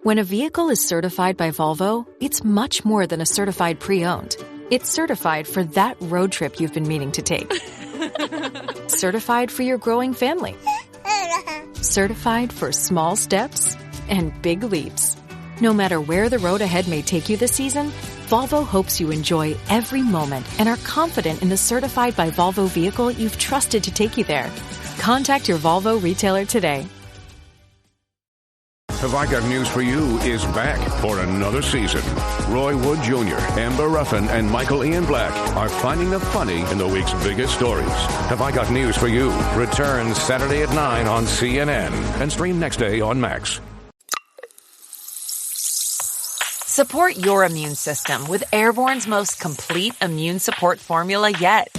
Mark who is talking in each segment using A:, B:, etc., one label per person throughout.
A: When a vehicle is certified by Volvo, it's much more than a certified pre-owned. It's certified for that road trip you've been meaning to take. Certified for your growing family. Certified for small steps and big leaps. No matter where the road ahead may take you this season, Volvo hopes you enjoy every moment and are confident in the certified by Volvo vehicle you've trusted to take you there. Contact your Volvo retailer today.
B: Have I Got News for You is back for another season. Roy Wood Jr., Amber Ruffin, and Michael Ian Black are finding the funny in the week's biggest stories. Have I Got News for You returns Saturday at 9 on CNN and stream next day on Max.
C: Support your immune system with Airborne's most complete immune support formula yet.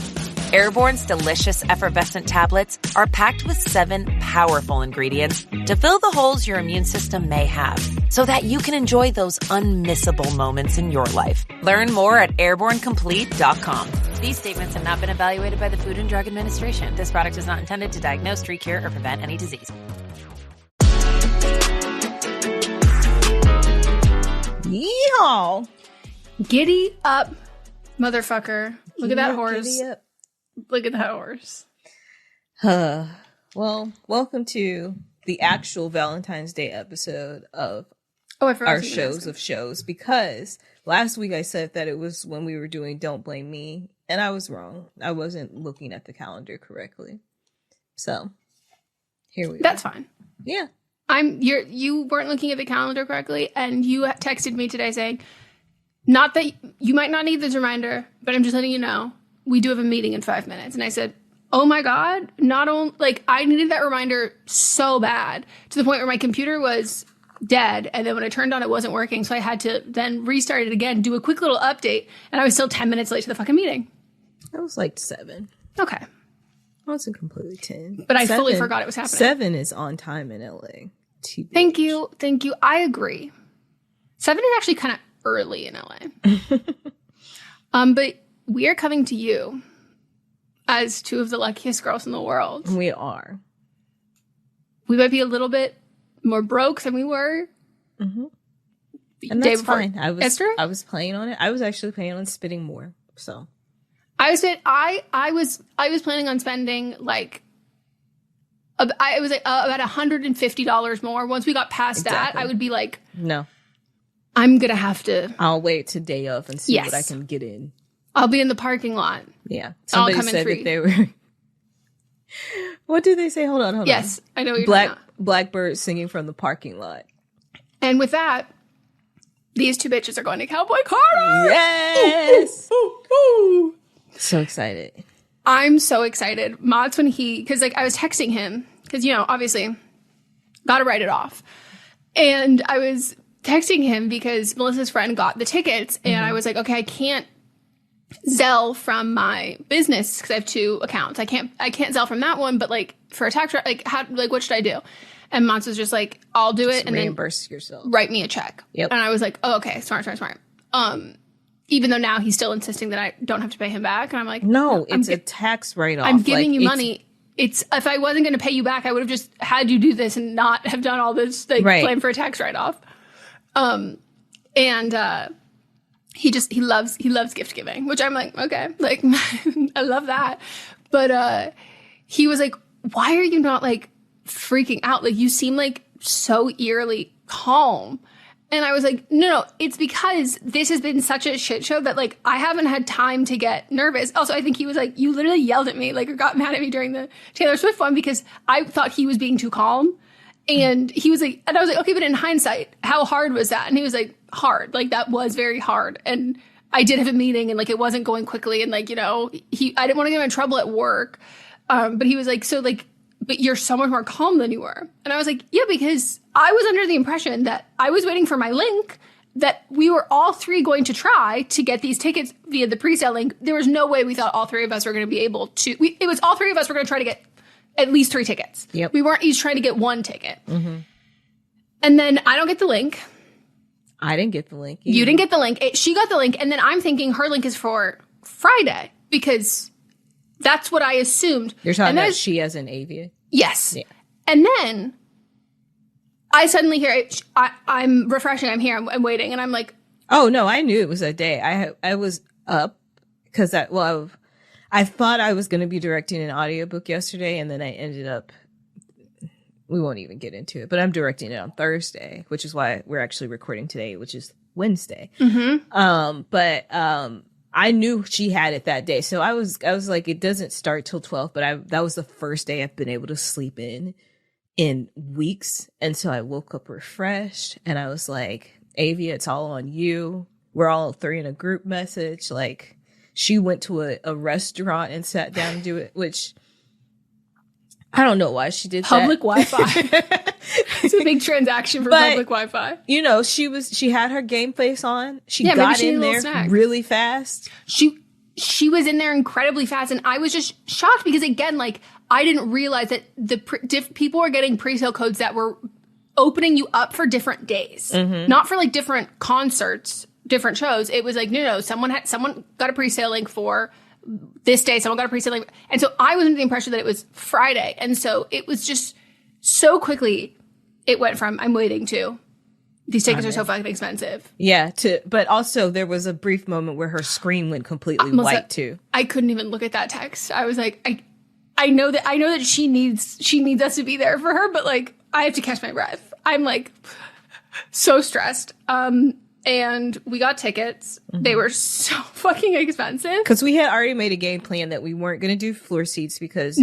C: Airborne's delicious effervescent tablets are packed with 7 powerful ingredients to fill the holes your immune system may have, so that you can enjoy those unmissable moments in your life. Learn more at airbornecomplete.com. These statements have not been evaluated by the Food and Drug Administration. This product is not intended to diagnose, treat, cure, or prevent any disease.
D: Yeehaw!
E: Giddy up, motherfucker. Look at that horse.
D: Giddy up.
E: Look at that horse.
D: Well, welcome to the actual Valentine's Day episode of
E: our
D: shows, because last week I said that it was when we were doing Don't Blame Me, and I was wrong. I wasn't looking at the calendar correctly. So, here we go.
E: That's fine.
D: Yeah.
E: You weren't looking at the calendar correctly, and you texted me today saying, not that you might not need this reminder, but I'm just letting you know, we do have a meeting in 5 minutes. And I said, oh my God, I needed that reminder so bad, to the point where my computer was dead. And then when I turned on, it wasn't working. So I had to then restart it again, do a quick little update. And I was still 10 minutes late to the fucking meeting.
D: I was like 7.
E: Okay.
D: I wasn't completely 10.
E: But I fully forgot it was happening.
D: 7 is on time in LA. TBH.
E: Thank you. I agree. 7 is actually kind of early in LA. But we are coming to you as 2 of the luckiest girls in the world.
D: We are.
E: We might be a little bit more broke than we were.
D: Mm-hmm. And that's fine. I was playing on it. I was actually planning on spending more. So
E: I was planning on spending about $150 more. Once we got past that, I would be like,
D: no,
E: I'm gonna have to.
D: I'll wait till day of and see what I can get in.
E: I'll be in the parking lot.
D: Yeah. Somebody said that they were. What did they say? Hold on.
E: Yes, I know what you're talking about.
D: Blackbird singing from the parking lot.
E: And with that, these 2 bitches are going to Cowboy Carter.
D: Yes. Ooh. So excited.
E: I'm so excited. Mott's because I was texting him because, obviously got to write it off. And I was texting him because Melissa's friend got the tickets, and I was like, okay, I can't Zelle from my business because I have 2 accounts. I can't Zelle from that one, but for a tax, what should I do? And Mott's was just like, I'll do it and
D: reimburse yourself.
E: Write me a check. Yep. And I was like, oh, okay, smart. Even though now he's still insisting that I don't have to pay him back. And I'm like,
D: no, it's a tax write-off.
E: I'm giving you money. If I wasn't going to pay you back, I would have just had you do this and not have done all this plan for a tax write-off. He loves gift giving, which I'm like, okay, I love that. But he was like, why are you not freaking out? You seem so eerily calm. And I was like, no, it's because this has been such a shit show that I haven't had time to get nervous. Also, I think he was like, you literally yelled at me, or got mad at me during the Taylor Swift one because I thought he was being too calm. And he was like, and I was like, okay, but in hindsight, how hard was that? And he was like, hard. That was very hard. And I did have a meeting and it wasn't going quickly. And I didn't want to get him in trouble at work. But he was like, but you're so much more calm than you were. And I was like, yeah, because I was under the impression that I was waiting for my link, that we were all 3 going to try to get these tickets via the pre-sale link. There was no way we thought all 3 of us were going to be able to. It was all 3 of us were going to try to get at least 3 tickets.
D: Yep.
E: We weren't each trying to get 1 ticket. Mm-hmm. And then I don't get the link.
D: I didn't get the link either.
E: You didn't get the link. She got the link. And then I'm thinking her link is for Friday because that's what I assumed.
D: You're talking about she as in Avia?
E: Yes.
D: Yeah.
E: And then I suddenly hear, I'm refreshing, I'm here, I'm waiting, and I'm like,
D: oh no, I knew it was that day. I was up because I thought I was going to be directing an audiobook yesterday, and then I ended up, we won't even get into it, but I'm directing it on Thursday, which is why we're actually recording today, which is Wednesday. But I knew she had it that day. So I was like, it doesn't start till 12, but that was the first day I've been able to sleep in weeks. And so I woke up refreshed and I was like, Avia, it's all on you. We're all three in a group message. Like, she went to a restaurant and sat down to do it, which I don't know why she did
E: public
D: that.
E: Wi-Fi. It's a big transaction for public Wi-Fi.
D: You know, she had her game face on. She got in there really fast.
E: She was in there incredibly fast, and I was just shocked because, again, like, I didn't realize that people were getting pre-sale codes that were opening you up for different days, not for like different concerts, different shows. It was like, no, someone got a pre-sale link for this day, someone got a pre-sale link. And so I was under the impression that it was Friday. And so it was just so quickly, it went from I'm waiting to these tickets are so fucking expensive.
D: Yeah, but also there was a brief moment where her screen went completely white too.
E: I couldn't even look at that text. I was like, I know that she needs us to be there for her, but like, I have to catch my breath. I'm like so stressed. And we got tickets. They were so fucking expensive.
D: Because we had already made a game plan that we weren't going to do floor seats because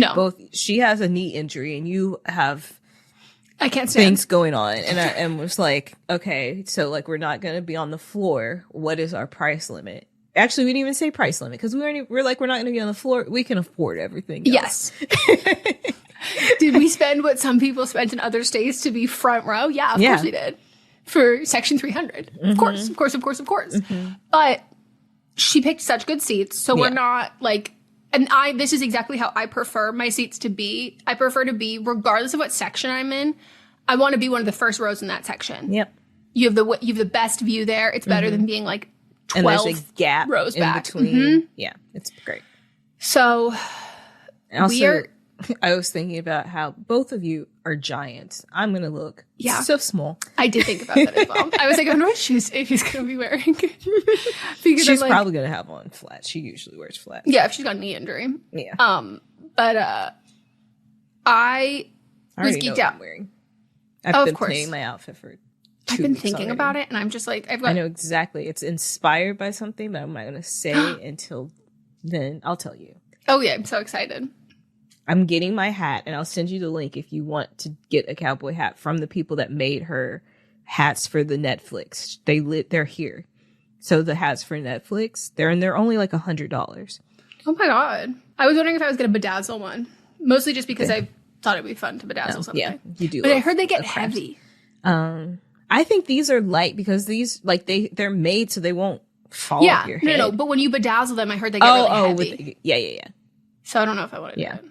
D: she has a knee injury and you have
E: I can't stand
D: things going on. And was like, okay, so like we're not going to be on the floor. What is our price limit? Actually, we didn't even say price limit because we're like, we're not going to be on the floor. We can afford everything else.
E: Yes. Did we spend what some people spent in other states to be front row? Yeah, of course we did. For Section 300. Of course. But she picked such good seats. So we're not like, and this is exactly how I prefer my seats to be. I prefer to be, regardless of what section I'm in, I want to be one of the first rows in that section.
D: Yep.
E: You have the best view there. It's better than being like 12
D: and there's a gap
E: rows
D: in
E: back.
D: Between. Yeah, it's great.
E: So
D: also, I was thinking about how both of you are giants. I'm going to look so small.
E: I did think about that as well. I was like, I wonder what shoes Avie's going to be wearing. Because
D: she's probably going to have on flats. She usually wears flats.
E: Yeah, if she's got a knee injury.
D: Yeah.
E: But I was geeked out.
D: I'm wearing. I've been planning my outfit for 2
E: I've been
D: weeks
E: thinking
D: already.
E: about it, and I'm just like,
D: I know exactly. It's inspired by something, but I'm not going to say until then. I'll tell you.
E: Oh, yeah. I'm so excited.
D: I'm getting my hat, and I'll send you the link if you want to get a cowboy hat from the people that made her hats for the Netflix. They're here. So the hats for Netflix, they're only like $100.
E: Oh my God. I was wondering if I was going to bedazzle one. Mostly just because I thought it'd be fun to bedazzle something.
D: Yeah, you do.
E: But I heard they get heavy.
D: I think these are light because these, like, they're made so they won't fall off your head.
E: No. But when you bedazzle them, I heard they get really heavy.
D: Yeah.
E: So I don't know if I want to do it.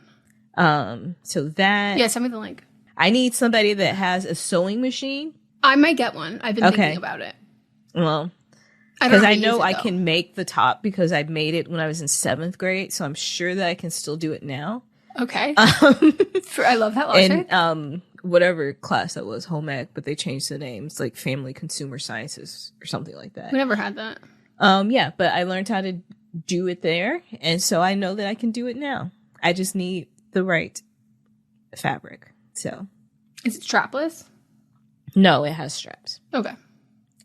D: So that...
E: Yeah, send me the link.
D: I need somebody that has a sewing machine.
E: I might get one. I've been thinking about it.
D: Well, because I know I can make the top because I made it when I was in 7th grade. So I'm sure that I can still do it now.
E: Okay. I love that logic.
D: And whatever class that was, home ec, but they changed the names, like family consumer sciences or something like that.
E: We never had that.
D: Yeah, but I learned how to do it there. And so I know that I can do it now. I just need the right fabric. So
E: is it strapless?
D: No, it has straps.
E: Okay.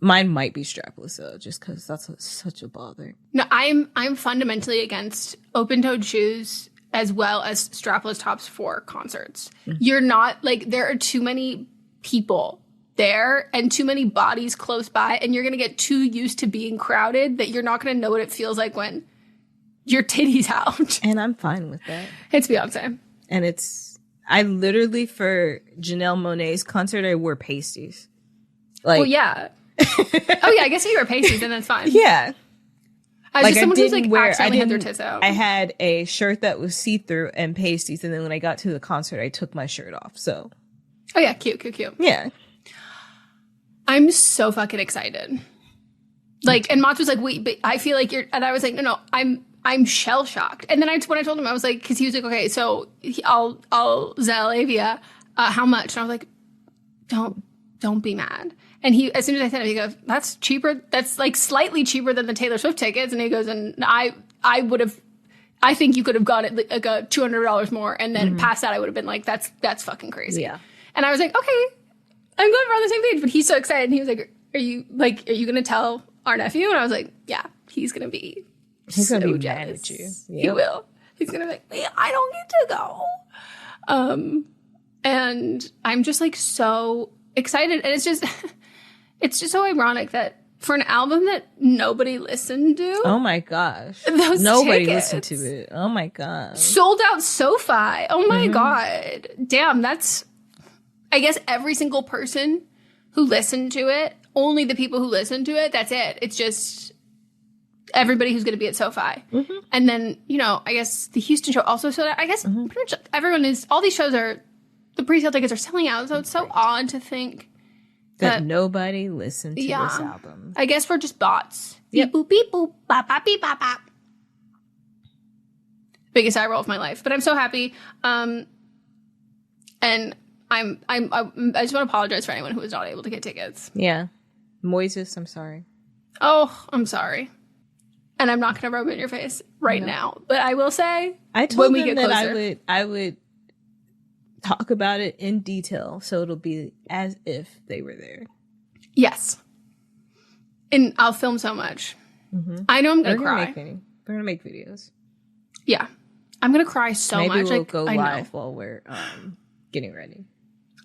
D: Mine might be strapless though, just because that's such a bother.
E: No, I'm fundamentally against open-toed shoes as well as strapless tops for concerts. Mm-hmm. You're not like, there are too many people there and too many bodies close by, and you're gonna get too used to being crowded that you're not gonna know what it feels like when your titty's out.
D: And I'm fine with that.
E: It's Beyonce.
D: And I literally, for Janelle Monáe's concert, I wore pasties. Like,
E: well, yeah. Oh, yeah, I guess you wear pasties, then that's fine.
D: Yeah.
E: I was just someone who's like accidentally had their tits out.
D: I had a shirt that was see-through and pasties, and then when I got to the concert, I took my shirt off, so.
E: Oh, yeah, cute.
D: Yeah.
E: I'm so fucking excited. Like, and Mats was like, wait, but I feel like you're, and I was like, no, I'm shell shocked. And then when I told him, I was like, because he was like, okay, so I'll Zell Avia, how much? And I was like, don't be mad. And he, as soon as I said it, he goes, that's cheaper. That's like slightly cheaper than the Taylor Swift tickets. And he goes, and I think you could have got it like a $200 more. And then past that, I would have been like, that's fucking crazy. Yeah. And I was like, okay, I'm glad we're on the same page. But he's so excited. And he was like, are you going to tell our nephew? And I was like, yeah, he's going to be so
D: gonna be
E: jealous.
D: mad at you. Yep.
E: He will. He's going to be like, wait, I don't get to go. And I'm just like so excited. And it's just so ironic that for an album that nobody listened to.
D: Oh my gosh.
E: Nobody
D: listened to it. Oh my God.
E: Sold out SoFi. Oh my God. Damn, that's, I guess every single person who listened to it, only the people who listened to it, that's it. It's just everybody who's going to be at SoFi. And then, you know, I guess the Houston show also sold out. I guess pretty much everyone is, all these shows are, the pre-sale tickets are selling out. So it's so odd to think
D: that nobody listened to this album.
E: I guess we're just bots.
D: Yep.
E: Beep boop beep boop bop bop beep bop bop. Biggest eye roll of my life, but I'm so happy. And I just want to apologize for anyone who was not able to get tickets.
D: Yeah, Moises, I'm sorry.
E: Oh, I'm sorry. And I'm not going to rub it in your face now, but I will say,
D: I told them that I would talk about it in detail, so it'll be as if they were there.
E: Yes. And I'll film so much. I know I'm going to cry.
D: We're going to make videos.
E: Yeah. I'm going to cry so much.
D: Maybe we'll go live while we're getting ready.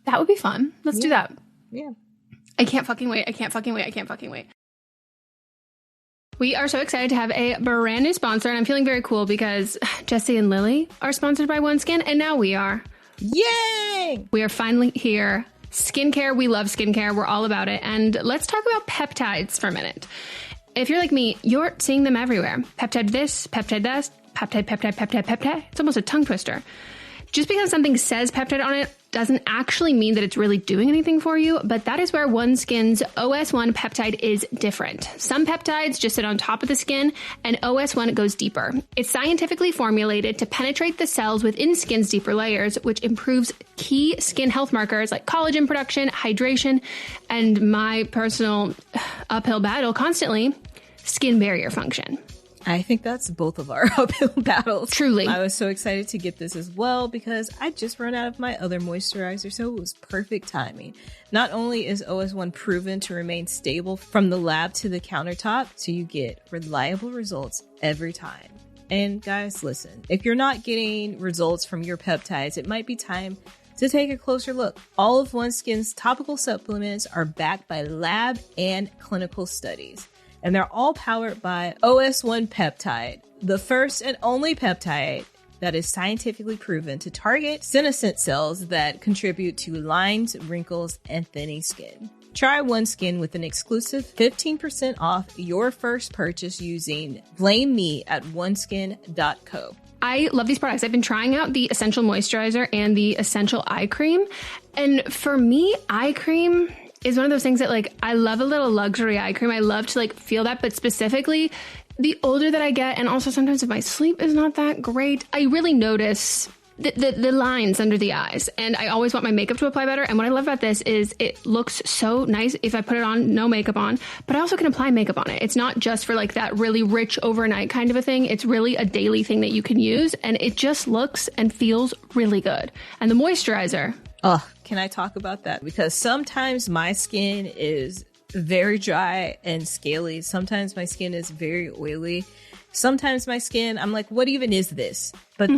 E: That would be fun. Let's do that.
D: Yeah.
E: I can't fucking wait. We are so excited to have a brand new sponsor, and I'm feeling very cool because Jesse and Lily are sponsored by OneSkin, and now we are.
D: Yay!
E: We are finally here. Skincare, we love skincare. We're all about it. And let's talk about peptides for a minute. If you're like me, you're seeing them everywhere. Peptide this, peptide that, peptide. It's almost a tongue twister. Just because something says peptide on it doesn't actually mean that it's really doing anything for you, but that is where OneSkin's OS1 peptide is different. Some peptides just sit on top of the skin, and OS1 goes deeper. It's scientifically formulated to penetrate the cells within skin's deeper layers, which improves key skin health markers like collagen production, hydration, and my personal uphill battle constantly, skin barrier function.
D: I think that's both of our uphill battles.
E: Truly.
D: I was so excited to get this as well because I just ran out of my other moisturizer, so it was perfect timing. Not only is OS1 proven to remain stable from the lab to the countertop, so you get reliable results every time. And guys, listen, if you're not getting results from your peptides, it might be time to take a closer look. All of OneSkin's topical supplements are backed by lab and clinical studies. And they're all powered by OS1 peptide, the first and only peptide that is scientifically proven to target senescent cells that contribute to lines, wrinkles, and thinning skin. Try OneSkin with an exclusive 15% off your first purchase using Blame Me at oneskin.co.
E: I love these products. I've been trying out the Essential Moisturizer and the Essential Eye Cream. And for me, eye cream is one of those things that, like, I love a little luxury eye cream. I love to, like, feel that, but specifically the older that I get, and also sometimes if my sleep is not that great, I really notice the lines under the eyes, and I always want my makeup to apply better. And what I love about this is it looks so nice if I put it on, no makeup on, but I also can apply makeup on it. It's not just for like that really rich overnight kind of a thing. It's really a daily thing that you can use, and it just looks and feels really good. And the moisturizer,
D: oh, can I talk about that? Because sometimes my skin is very dry and scaly. Sometimes my skin is very oily. Sometimes my skin, I'm like, what even is this? But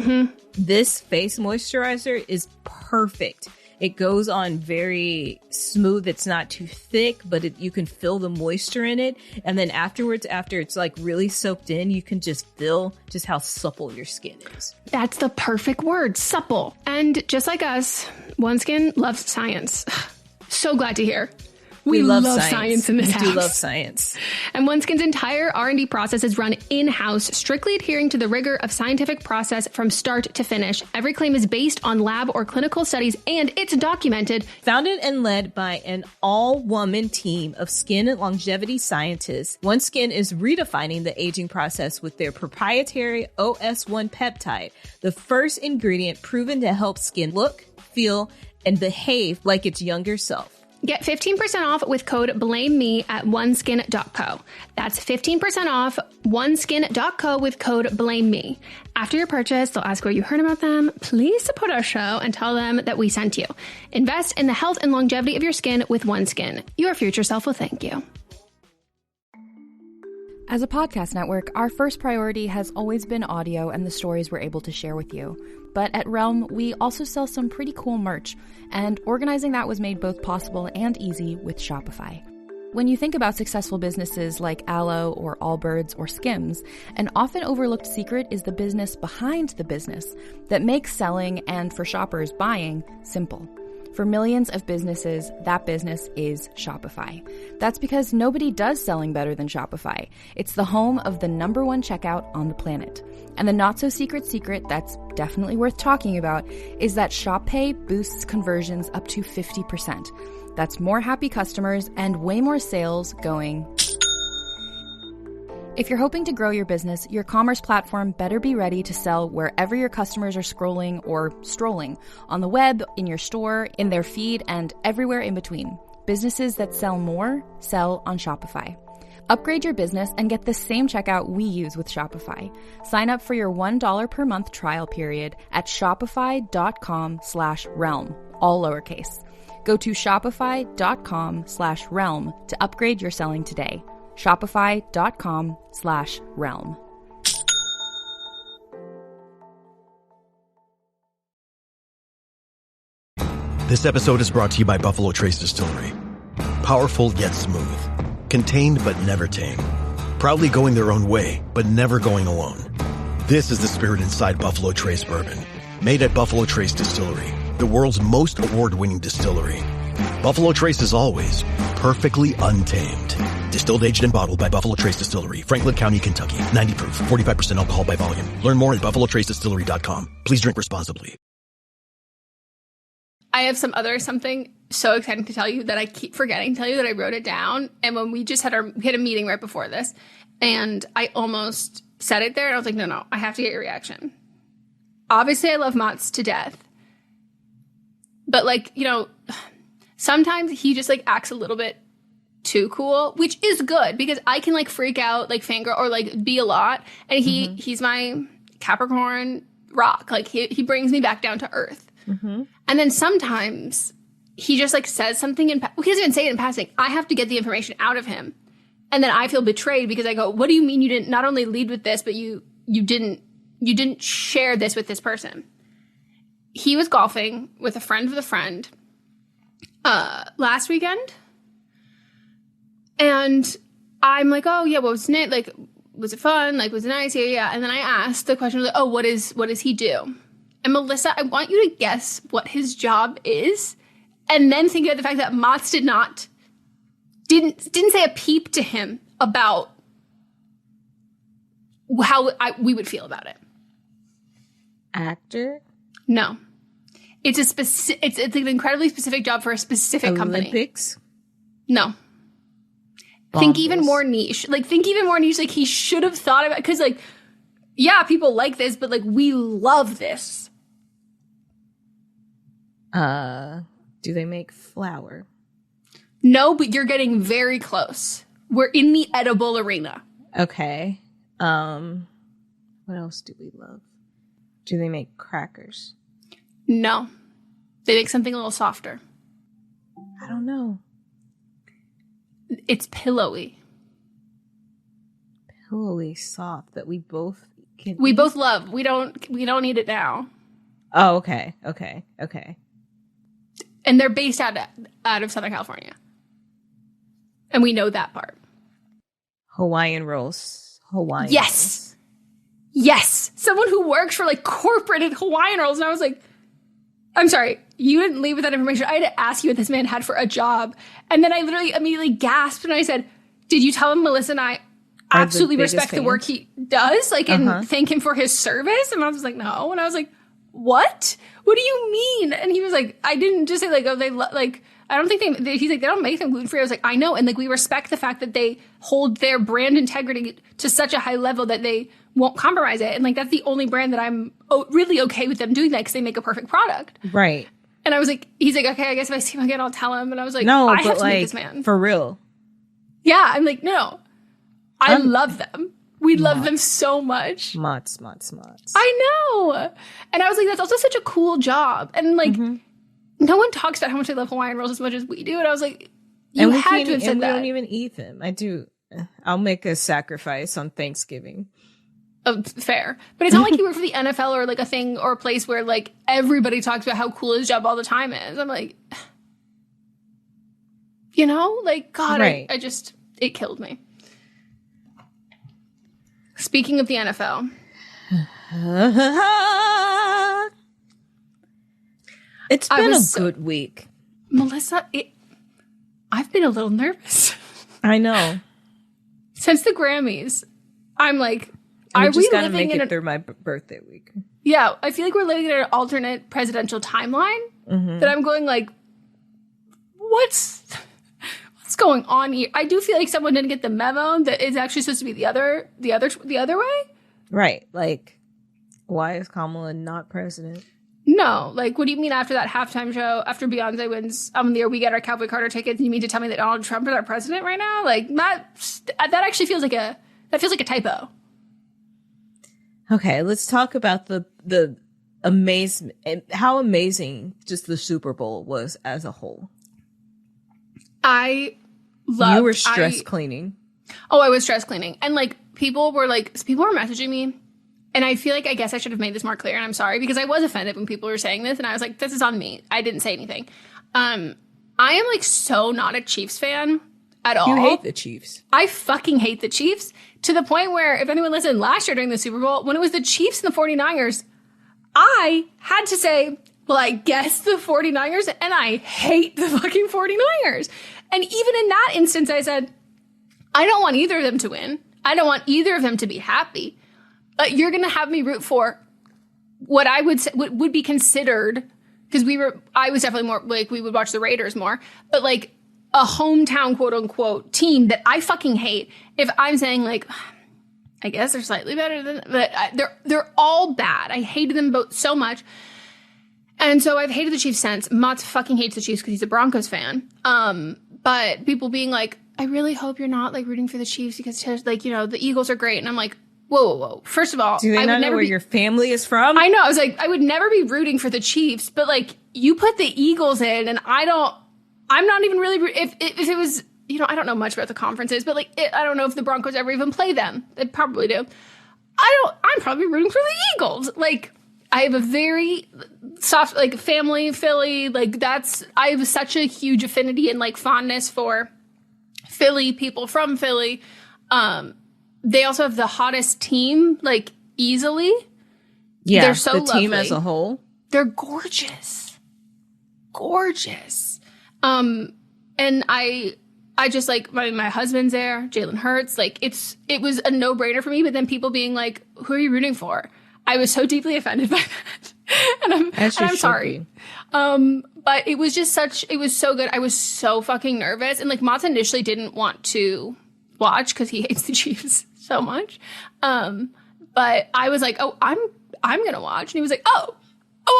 D: this face moisturizer is perfect. It goes on very smooth. It's not too thick, but you can feel the moisture in it. And then afterwards, after it's like really soaked in, you can just feel just how supple your skin is.
E: That's the perfect word, supple. And just like us, OneSkin loves science. So glad to hear. We love science in this house.
D: We do love science.
E: And OneSkin's entire R&D process is run in-house, strictly adhering to the rigor of scientific process from start to finish. Every claim is based on lab or clinical studies, and it's documented.
D: Founded and led by an all-woman team of skin and longevity scientists, OneSkin is redefining the aging process with their proprietary OS1 peptide, the first ingredient proven to help skin look, feel, and behave like its younger self.
E: Get 15% off with code BLAMEME at oneskin.co. That's 15% off oneskin.co with code BLAMEME. After your purchase, they'll ask where you heard about them. Please support our show and tell them that we sent you. Invest in the health and longevity of your skin with OneSkin. Your future self will thank you.
F: As a podcast network, our first priority has always been audio and the stories we're able to share with you. But at Realm, we also sell some pretty cool merch, and organizing that was made both possible and easy with Shopify. When you think about successful businesses like Aloe or Allbirds or Skims, an often overlooked secret is the business behind the business that makes selling and, for shoppers, buying simple. For millions of businesses, that business is Shopify. That's because nobody does selling better than Shopify. It's the home of the #1 checkout on the planet. And the not-so-secret secret that's definitely worth talking about is that Shop Pay boosts conversions up to 50%. That's more happy customers and way more sales going. If you're hoping to grow your business, your commerce platform better be ready to sell wherever your customers are scrolling or strolling, on the web, in your store, in their feed, and everywhere in between. Businesses that sell more, sell on Shopify. Upgrade your business and get the same checkout we use with Shopify. Sign up for your $1 per month trial period at shopify.com/realm, all lowercase. Go to shopify.com/realm to upgrade your selling today. Shopify.com/realm.
G: This episode is brought to you by Buffalo Trace Distillery. Powerful yet smooth. Contained but never tame. Proudly going their own way, but never going alone. This is the spirit inside Buffalo Trace Bourbon. Made at Buffalo Trace Distillery, the world's most award-winning distillery. Buffalo Trace is always perfectly untamed. Distilled, aged, and bottled by Buffalo Trace Distillery, Franklin County, Kentucky. 90 proof, 45% alcohol by volume. Learn more at buffalotracedistillery.com. Please drink responsibly.
E: I have something so exciting to tell you that I keep forgetting to tell you that I wrote it down. And when we just had a meeting right before this, and I almost said it there, and I was like, no, I have to get your reaction. Obviously, I love Mott's to death. But, like, you know, sometimes he just, like, acts a little bit too cool, which is good because I can, like, freak out, like, fangirl, or, like, be a lot. And he's my Capricorn rock. Like, he brings me back down to earth. Mm-hmm. And then sometimes he just, like, says something he doesn't even say it in passing. I have to get the information out of him. And then I feel betrayed because I go, what do you mean you didn't not only lead with this, but you didn't share this with this person? He was golfing with a friend of a friend last weekend. And I'm like, oh, yeah, what was it? Like, was it fun? Like, was it nice? Yeah. And then I asked the question, like, oh, what does he do? And Melissa, I want you to guess what his job is. And then think about the fact that Mott's didn't say a peep to him about how we would feel about it.
D: Actor?
E: No. It's an incredibly specific job for a specific company.
D: Olympics?
E: No. Think even more niche. Like, Like, he should have thought about it. Because, like, yeah, people like this, but, like, we love this.
D: Do they make flour?
E: No, but you're getting very close. We're in the edible arena.
D: Okay. What else do we love? Do they make crackers?
E: No. They make something a little softer.
D: I don't know.
E: It's pillowy.
D: Pillowy, soft, that we both can
E: We
D: eat?
E: both love. We don't need it now.
D: Oh, okay.
E: And they're based out of Southern California. And we know that part.
D: Hawaiian rolls.
E: Yes. Yes. Someone who works for, like, corporate Hawaiian rolls. And I was like, I'm sorry, you didn't leave with that information. I had to ask you what this man had for a job. And then I literally immediately gasped and I said, did you tell him Melissa and I absolutely respect the work he does? Like, and thank him for his service? And I was like, no. And I was like, what? What do you mean? And he was like, I didn't just say, like, oh, they like, I don't think he's like, they don't make them gluten-free. I was like, I know. And, like, we respect the fact that they hold their brand integrity to such a high level that they won't compromise it. And, like, that's the only brand that I'm really okay with them doing that because they make a perfect product.
D: Right.
E: And I was like, he's like, okay, I guess if I see him again, I'll tell him. And I was like,
D: no,
E: I
D: but
E: have to
D: like,
E: meet this man.
D: for real.
E: Yeah, I'm like, no. I love them. We love them so much.
D: Mots.
E: I know. And I was like, that's also such a cool job. And like, no one talks about how much I love Hawaiian rolls as much as we do. And I was like, you had to have said that.
D: We don't even eat them. I do. I'll make a sacrifice on Thanksgiving.
E: Oh, fair. But it's not like you work for the NFL or like a thing or a place where like everybody talks about how cool his job all the time is. I'm like, you know, like, God, right. I just, it killed me. Speaking of the NFL.
D: It's been a good week.
E: Melissa, I've been a little nervous.
D: I know.
E: Since the Grammys, I'm like,
D: are we living make it through my birthday week?
E: Yeah, I feel like we're living in an alternate presidential timeline. That I'm going like, what's going on here? I do feel like someone didn't get the memo that it's actually supposed to be the other way. Right.
D: Like, why is Kamala not president?
E: No. Like, what do you mean after that halftime show, after Beyonce wins the year, we get our Cowboy Carter tickets, and you mean to tell me that Donald Trump is our president right now? Like, that actually feels like a typo.
D: Okay, let's talk about the amazement, how amazing just the Super Bowl was as a whole. You were stress cleaning.
E: Oh, I was stress cleaning. And like people were messaging me. And I feel like I guess I should have made this more clear. And I'm sorry because I was offended when people were saying this. And I was like, this is on me. I didn't say anything. I am like so not a Chiefs fan at all.
D: You hate the Chiefs.
E: I fucking hate the Chiefs to the point where if anyone listened last year during the Super Bowl, when it was the Chiefs and the 49ers, I had to say, well, I guess the 49ers, and I hate the fucking 49ers. And even in that instance, I said, I don't want either of them to win. I don't want either of them to be happy. But you're going to have me root for what I would say would be considered, because I was definitely more, like, we would watch the Raiders more, but like a hometown quote unquote team that I fucking hate. If I'm saying like, I guess they're slightly better than, but they're all bad. I hated them both so much. And so I've hated the Chiefs since. Mott fucking hates the Chiefs because he's a Broncos fan. But people being like, I really hope you're not like rooting for the Chiefs because like, you know, the Eagles are great. And I'm like, whoa. First of all,
D: do they not know where your family is from?
E: I know. I was like, I would never be rooting for the Chiefs, but like you put the Eagles in and I'm not even really, if it was, you know, I don't know much about the conferences, but like, I don't know if the Broncos ever even play them. They probably do. I'm probably rooting for the Eagles. Like, I have a very soft, like, family, Philly, like, I have such a huge affinity and, like, fondness for Philly, people from Philly. They also have the hottest team, like, easily.
D: Yeah,
E: they're so lovely.
D: Team as a whole.
E: They're gorgeous. Gorgeous. And I just, like, my husband's there, Jalen Hurts, like, it was a no-brainer for me, but then people being like, who are you rooting for? I was so deeply offended by that. and I'm sorry. But it was just it was so good. I was so fucking nervous. And like Mott initially didn't want to watch because he hates the Chiefs so much. But I was like, oh, I'm going to watch. And he was like, oh,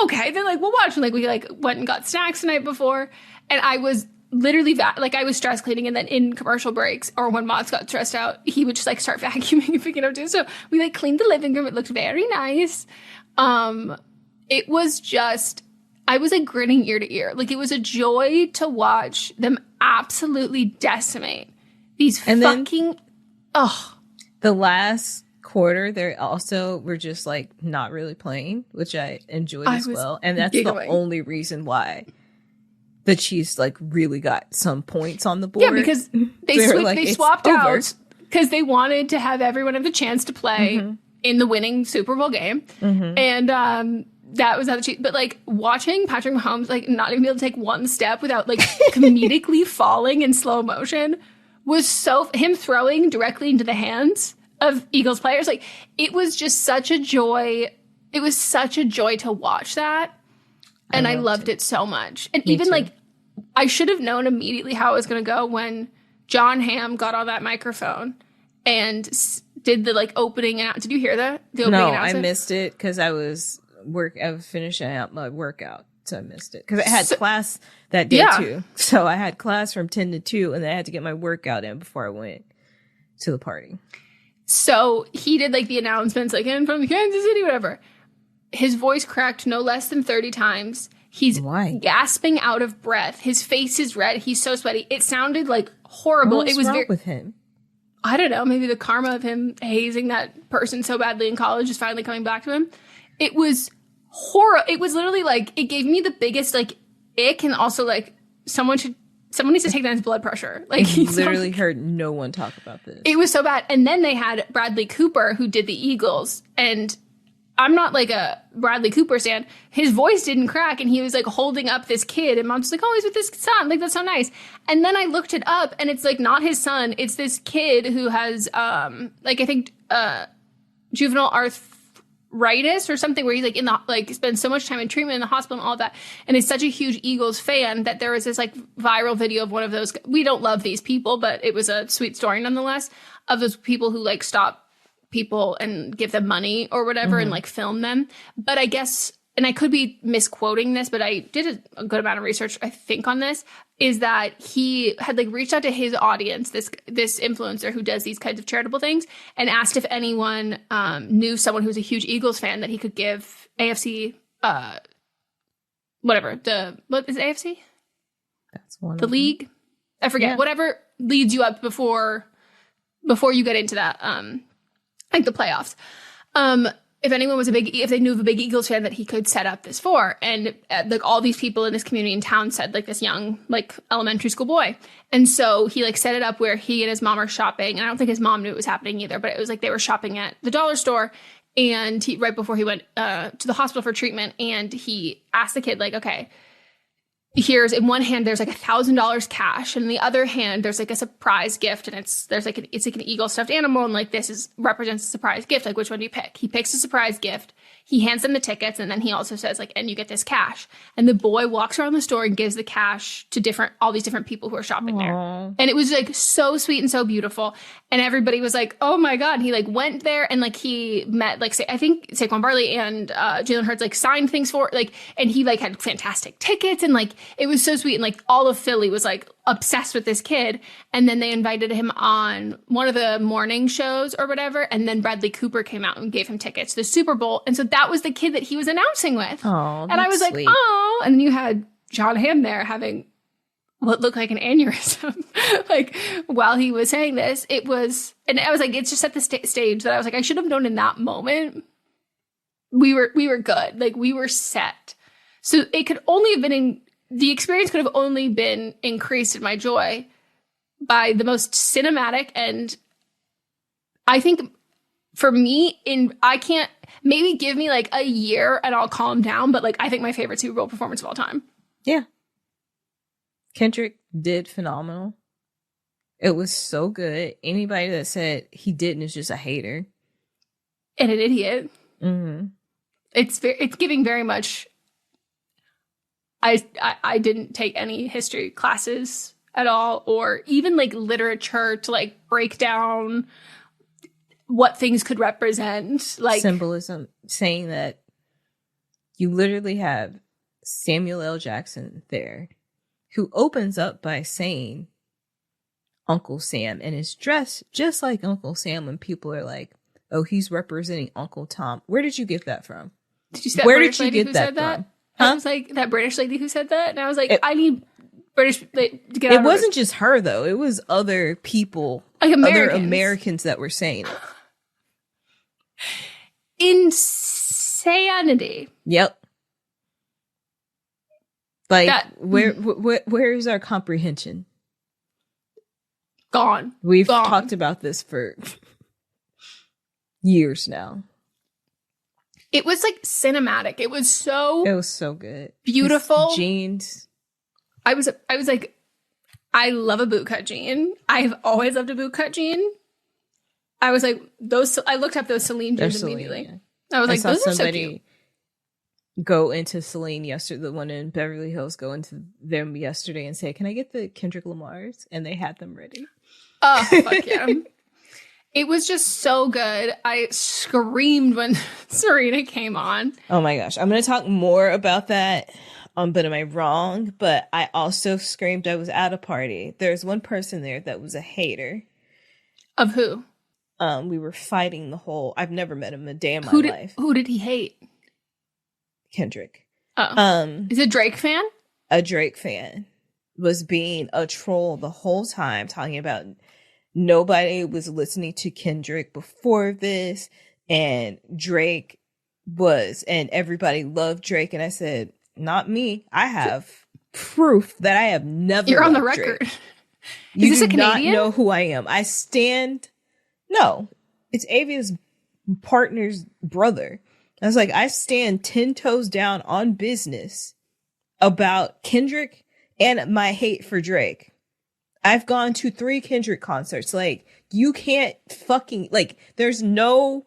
E: okay. Then like, we'll watch. And like, we like went and got snacks the night before. And I was literally I was stress cleaning, and then in commercial breaks or when Mott's got stressed out, he would just like start vacuuming and picking up too. So we like cleaned the living room. It looked very nice. It was just, I was like grinning ear to ear. Like it was a joy to watch them absolutely decimate these
D: and
E: fucking,
D: the last quarter, they also were just like not really playing, which I enjoyed as well. And that's the only reason why the Chiefs like really got some points on the board.
E: Yeah, because they swapped out because they wanted to have everyone have the chance to play in the winning Super Bowl game. And that was how the Chiefs, but like watching Patrick Mahomes like not even be able to take one step without like comedically falling in slow motion was him throwing directly into the hands of Eagles players. Like it was just such a joy. It was such a joy to watch that. And I loved it so much. And even like, I should have known immediately how it was going to go when John Hamm got on that microphone and did the like opening. And did you hear that? The opening announcement?
D: I missed it because I was finishing out my workout. so I missed it. Because I had class that day, too. So I had class from 10 to 2, and then I had to get my workout in before I went to the party.
E: So he did, like, the announcements, like, in from Kansas City, whatever. His voice cracked no less than 30 times. He's gasping out of breath. His face is red. He's so sweaty. It sounded, like, horrible.
D: What was wrong with him?
E: I don't know. Maybe the karma of him hazing that person so badly in college is finally coming back to him. It was horrible. It was literally, like, it gave me the biggest, like, ick, and also, like, someone needs to take down his blood pressure. Like,
D: he literally heard no one talk about this.
E: It was so bad. And then they had Bradley Cooper, who did the Eagles, and I'm not like a Bradley Cooper stan. His voice didn't crack, and he was like holding up this kid, and mom's like, oh, he's with this son. Like, that's so nice. And then I looked it up, and it's like not his son. It's this kid who has, like, I think, juvenile arthritis or something, where he's like in the, like, spends so much time in treatment in the hospital and all that. And is such a huge Eagles fan that there was this like viral video of one of those. We don't love these people, but it was a sweet story nonetheless, of those people who like stop people and give them money or whatever and like film them. But I guess, and I could be misquoting this, but I did a good amount of research, I think, on this, is that he had like reached out to his audience, this influencer who does these kinds of charitable things, and asked if anyone knew someone who's a huge Eagles fan that he could give AFC, whatever, what is it, AFC?
D: That's one.
E: The league? I forget. Yeah. Whatever leads you up before you get into that, like the playoffs. If anyone was if they knew of a big Eagles fan that he could set up this for. And like all these people in this community in town said like this young, like elementary school boy. And so he like set it up where he and his mom are shopping. And I don't think his mom knew it was happening either, but it was like they were shopping at the dollar store. And he, right before he went to the hospital for treatment, and he asked the kid like, okay, here's, in one hand there's like $1,000 cash, and in the other hand there's like a surprise gift, and it's like an eagle stuffed animal, and like this represents a surprise gift. Like, which one do you pick? He picks a surprise gift. He hands them the tickets, and then he also says like, and you get this cash. And the boy walks around the store and gives the cash to all these different people who are shopping there. And it was like so sweet and so beautiful. And everybody was like, oh my God. And he like went there, and like he met like, I think Saquon Barkley and Jalen Hurts like signed things for like, and he like had fantastic tickets, and like it was so sweet. And like all of Philly was like obsessed with this kid. And then they invited him on one of the morning shows or whatever. And then Bradley Cooper came out and gave him tickets to the Super Bowl. And so that was the kid that he was announcing with.
D: Oh,
E: and I was like, oh. And then you had John Hamm there having what looked like an aneurysm, like while he was saying this. It was, and I was like, it's just at the stage that I was like, I should have known in that moment we were good. Like, we were set. So it could only have been the experience could have only been increased in my joy by the most cinematic, and I think for me, I can't, maybe give me like a year and I'll calm down, but like I think my favorite Super Bowl performance of all time.
D: Yeah. Kendrick did phenomenal. It was so good. Anybody that said he didn't is just a hater.
E: And an idiot.
D: Mm-hmm.
E: It's giving very much. I didn't take any history classes at all, or even like literature to like break down what things could represent, like
D: symbolism, saying that you literally have Samuel L. Jackson there, who opens up by saying Uncle Sam, and is dressed just like Uncle Sam, when people are like, oh, he's representing Uncle Tom. Where did you get that from?
E: Did you see that
D: Where
E: British
D: did you
E: lady
D: get
E: who
D: that
E: said that?
D: from? Huh?
E: I was like, that British lady who said that? And I was like, I need British to get out.
D: It wasn't just her, though. It was other people,
E: like
D: other Americans that were saying it.
E: Insanity.
D: Yep. Like, where is our comprehension?
E: Gone.
D: We've talked about this for years now.
E: It was like cinematic. It was so
D: good.
E: Beautiful.
D: His jeans.
E: I was like, I love a bootcut jean. I've always loved a bootcut jean. I was like, I looked up those Celine jeans immediately. Yeah. I was like, those are so cute.
D: Go into Celine yesterday, the one in Beverly Hills, go into them yesterday and say, can I get the Kendrick Lamars? And they had them ready.
E: Oh, fuck yeah. It was just so good. I screamed when Serena came on.
D: Oh my gosh. I'm going to talk more about that But am I wrong? But I also screamed I was at a party. There's one person there that was a hater.
E: Of who?
D: We were fighting the whole. I've never met him a day in my life.
E: Who did he hate?
D: Kendrick.
E: Oh. Is a Drake fan?
D: A Drake fan was being a troll the whole time, talking about nobody was listening to Kendrick before this, and Drake was, and everybody loved Drake. And I said, not me. I have proof that I have never.
E: You're on the record.
D: Drake.
E: Is this a Canadian?
D: You do not know who I am. I stand. No, it's Avia's partner's brother. I was like, I stand 10 toes down on business about Kendrick and my hate for Drake. I've gone to 3 Kendrick concerts. Like, you can't fucking, like, there's no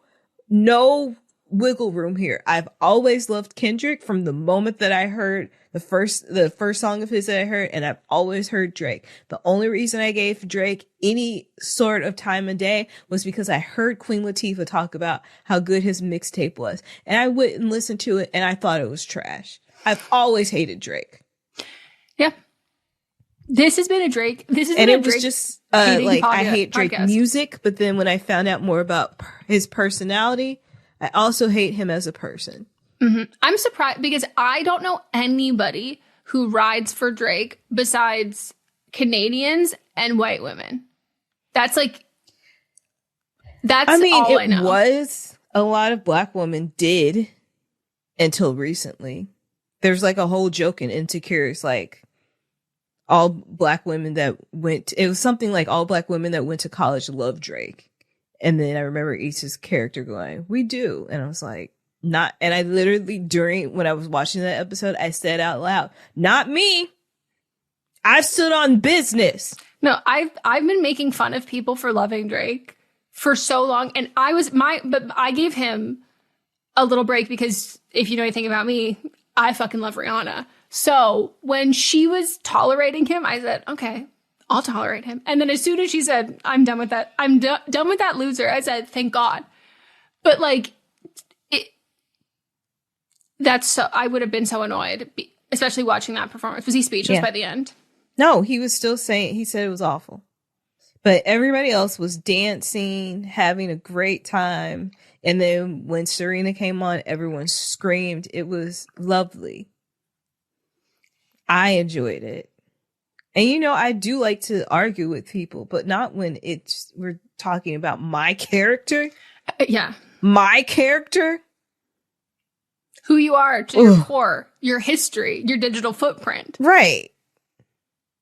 D: wiggle room here. I've always loved Kendrick from the moment that I heard the first song of his that I heard, and I've always heard Drake. The only reason I gave Drake any sort of time of day was because I heard Queen Latifah talk about how good his mixtape was, and I wouldn't listen to it, and I thought it was trash. I've always hated Drake.
E: Yeah. This has been a Drake.
D: And it was just like, I hate Drake music, but then when I found out more about his personality, I also hate him as a person.
E: Mm-hmm. I'm surprised because I don't know anybody who rides for Drake besides Canadians and white women. That's all I know.
D: It was a lot of black women did until recently. There's like a whole joke in Insecure. It's like all black women that it was something like all black women that went to college love Drake. And then I remember Issa's character going, we do. And I was like, not. And I literally, when I was watching that episode, I said out loud, not me. I stood on business.
E: No, I've been making fun of people for loving Drake for so long. And but I gave him a little break because if you know anything about me, I fucking love Rihanna. So when she was tolerating him, I said, okay, I'll tolerate him. And then as soon as she said, I'm done with that. I'm done with that loser. I said, thank God. But like, I would have been so annoyed, especially watching that performance. Was he speechless by the end?
D: No, he was still saying, he said it was awful. But everybody else was dancing, having a great time. And then when Serena came on, everyone screamed. It was lovely. I enjoyed it. And, you know, I do like to argue with people, but not when we're talking about my character.
E: Yeah.
D: My character.
E: Who you are to your core, your history, your digital footprint.
D: Right.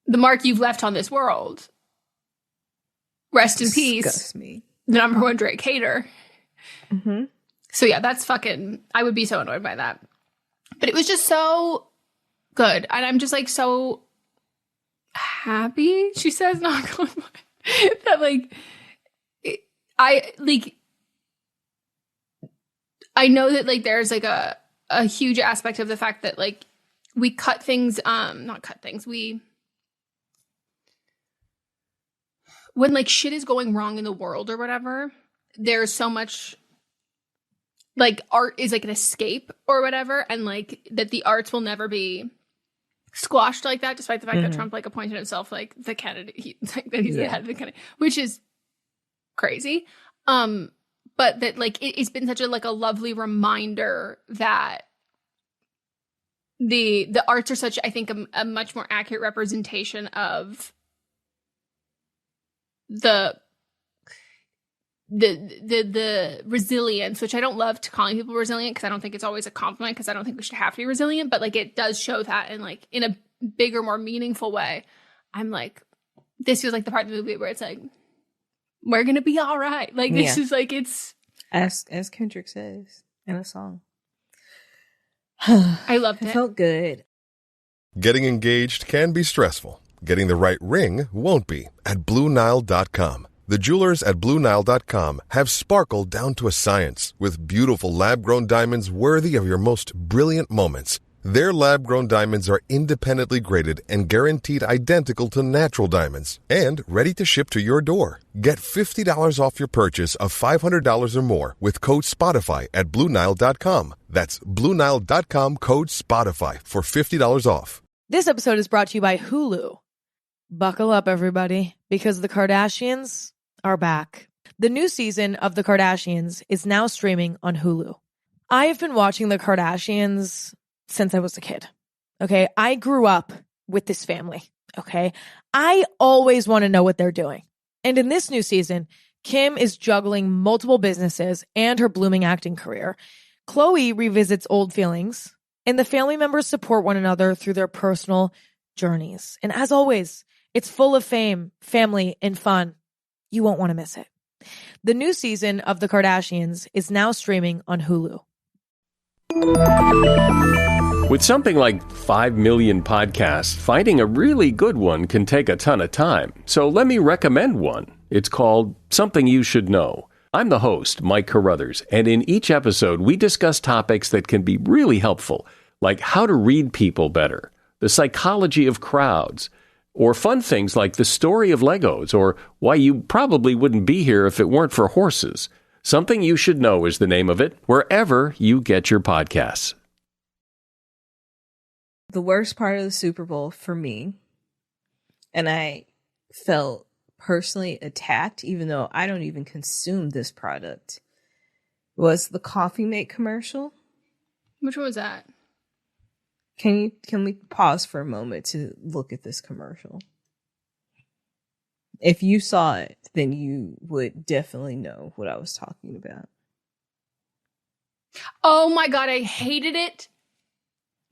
E: The mark you've left on this world. Rest in peace.
D: Me.
E: The #1 Drake hater.
D: Mm-hmm.
E: So yeah, that's I would be so annoyed by that. But it was just so good. And I'm just like so happy, she says, not going that like, I know that like there's like a huge aspect of the fact that like we cut things, when like shit is going wrong in the world or whatever, there's so much like art is like an escape or whatever, and like that the arts will never be squashed like that, despite the fact that Trump like appointed himself like the candidate, that he's the head of the candidate, which is crazy. But that like it's been such a like a lovely reminder that the arts are such, I think, a much more accurate representation of the resilience, which I don't love to calling people resilient because I don't think it's always a compliment, because I don't think we should have to be resilient, but like it does show that in like in a bigger, more meaningful way. I'm like, this feels like the part of the movie where it's like, we're gonna be all right. Like this is like, it's
D: as Kendrick says in a song.
E: I loved it.
D: It felt good.
H: Getting engaged can be stressful. Getting the right ring won't be at BlueNile.com. The jewelers at BlueNile.com have sparkle down to a science with beautiful lab-grown diamonds worthy of your most brilliant moments. Their lab-grown diamonds are independently graded and guaranteed identical to natural diamonds and ready to ship to your door. Get $50 off your purchase of $500 or more with code SPOTIFY at BlueNile.com. That's BlueNile.com, code SPOTIFY for $50 off.
I: This episode is brought to you by Hulu. Buckle up, everybody, because the Kardashians are back. The new season of The Kardashians is now streaming on Hulu. I have been watching The Kardashians since I was a kid. Okay, I grew up with this family. Okay, I always want to know what they're doing. And in this new season, Kim is juggling multiple businesses and her blooming acting career. Khloe revisits old feelings, and the family members support one another through their personal journeys. And as always, it's full of fame, family, and fun. You won't want to miss it. The new season of The Kardashians is now streaming on Hulu.
J: With something like 5 million podcasts, finding a really good one can take a ton of time. So let me recommend one. It's called Something You Should Know. I'm the host, Mike Carruthers, and in each episode, we discuss topics that can be really helpful, like how to read people better, the psychology of crowds, or fun things like the story of Legos, or why you probably wouldn't be here if it weren't for horses. Something You Should Know is the name of it, wherever you get your podcasts.
D: The worst part of the Super Bowl for me, and I felt personally attacked, even though I don't even consume this product, was the Coffee Mate commercial.
E: Which one was that?
D: Can we pause for a moment to look at this commercial? If you saw it, then you would definitely know what I was talking about.
E: Oh my God, I hated it.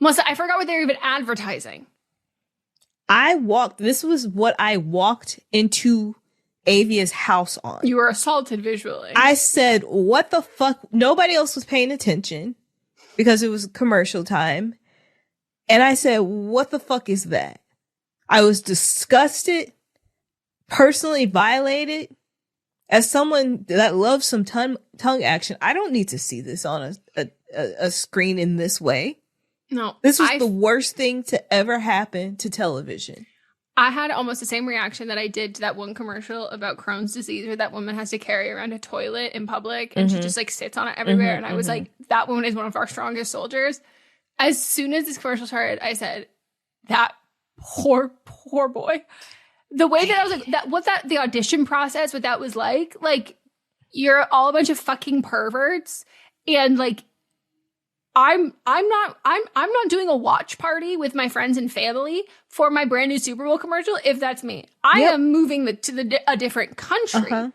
E: Melissa, I forgot what they were even advertising.
D: This was what I walked into Avia's house on.
E: You were assaulted visually.
D: I said, what the fuck? Nobody else was paying attention because it was commercial time. And I said, what the fuck is that? I was disgusted, personally violated. As someone that loves some tongue action, I don't need to see this on a screen in this way.
E: No.
D: This was the worst thing to ever happen to television.
E: I had almost the same reaction that I did to that one commercial about Crohn's disease where that woman has to carry around a toilet in public and she just like sits on it everywhere. And I was like, that woman is one of our strongest soldiers. As soon as this commercial started, I said, that poor boy. The way that I was like, what's that, the audition process, what that was like, you're all a bunch of fucking perverts. And like, I'm not doing a watch party with my friends and family for my brand new Super Bowl commercial. If that's me, I am moving to a different country, and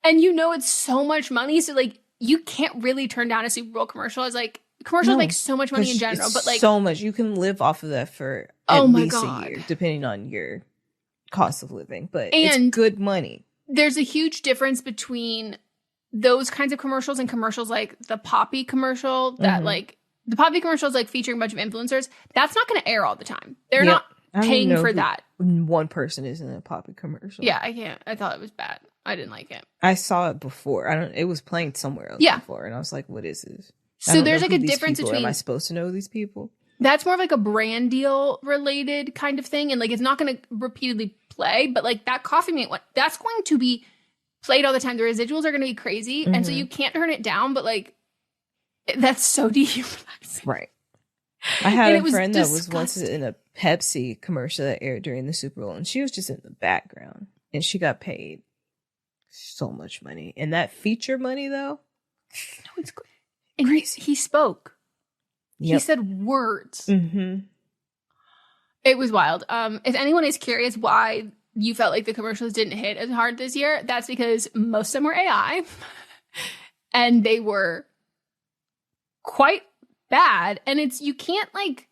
E: it's so much money. So like, you can't really turn down a Super Bowl commercial. I was like, commercials make so much money in general, but like
D: so much, you can live off of that for at least a year, depending on your cost of living. But it's good money.
E: There's a huge difference between those kinds of commercials and commercials like the Poppy commercial that like the Poppy commercial is like featuring a bunch of influencers. That's not going to air all the time. They're not paying for that.
D: One person is in a Poppy commercial.
E: Yeah, I can't. I thought it was bad. I didn't like it.
D: I saw it before. It was playing somewhere else before, and I was like, "What is this?"
E: So there's like a difference between.
D: Am I supposed to know these people?
E: That's more of like a brand deal related kind of thing, and like it's not going to repeatedly play, but like that Coffee Mate one, that's going to be played all the time. The residuals are going to be crazy, and so you can't turn it down. But like, that's so dehumanizing,
D: right? I had a friend that was once in a Pepsi commercial that aired during the Super Bowl, and she was just in the background, and she got paid so much money. And that feature money, though,
E: no, it's and crazy. He spoke. Yep. He said words. It was wild. If anyone is curious why you felt like the commercials didn't hit as hard this year, that's because most of them were AI, and they were quite bad. And you can't like,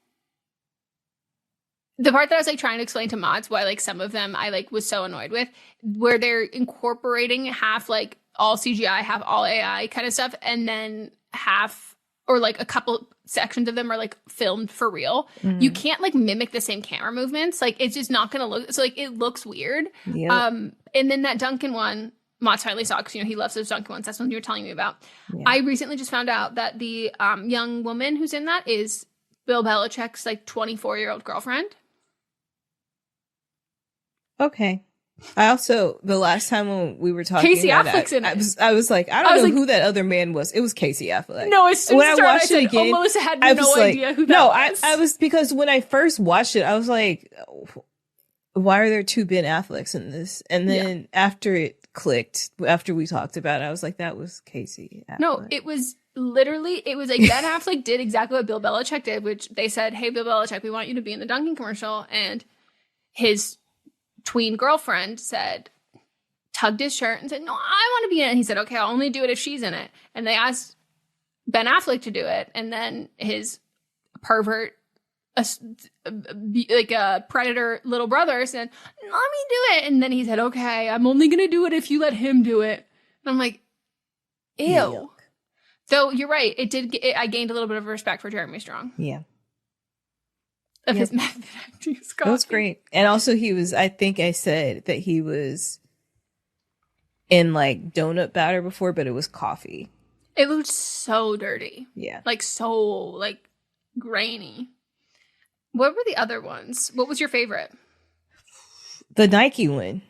E: the part that I was like trying to explain to mods why like some of them I like was so annoyed with, where they're incorporating half like all CGI, half all AI kind of stuff, and then half or like a couple sections of them are like filmed for real. You can't like mimic the same camera movements. Like it's just not gonna look, so like it looks weird. And then that Duncan one, Mott's finally saw, because he loves those Duncan ones. That's one you were telling me about. I recently just found out that the young woman who's in that is Bill Belichick's like 24-year-old girlfriend.
D: Okay. I also, the last time when we were talking,
E: Casey Affleck's in it.
D: I was like, I don't know who that other man was. It was Casey Affleck.
E: No, as soon as I said,
D: again,
E: Melissa had no idea who that was.
D: I was, because when I first watched it, I was like, why are there two Ben Afflecks in this? And then after it clicked, after we talked about it, I was like, that was Casey Affleck.
E: No, it was literally, it was like Ben Affleck did exactly what Bill Belichick did, which they said, hey, Bill Belichick, we want you to be in the Dunkin' commercial. And his tween girlfriend tugged his shirt and said, no, I want to be in it. And he said, okay, I'll only do it if she's in it. And they asked Ben Affleck to do it. And then his pervert, like a predator little brother said, let me do it. And then he said, okay, I'm only going to do it if you let him do it. And I'm like, ew. Yuck. Though you're right. I gained a little bit of respect for Jeremy Strong.
D: Yeah.
E: Of his method acting.
D: That was great. And also I think I said that he was in like donut batter before, but it was coffee.
E: It looked so dirty.
D: Yeah.
E: Like so like grainy. What were the other ones? What was your favorite?
D: The Nike one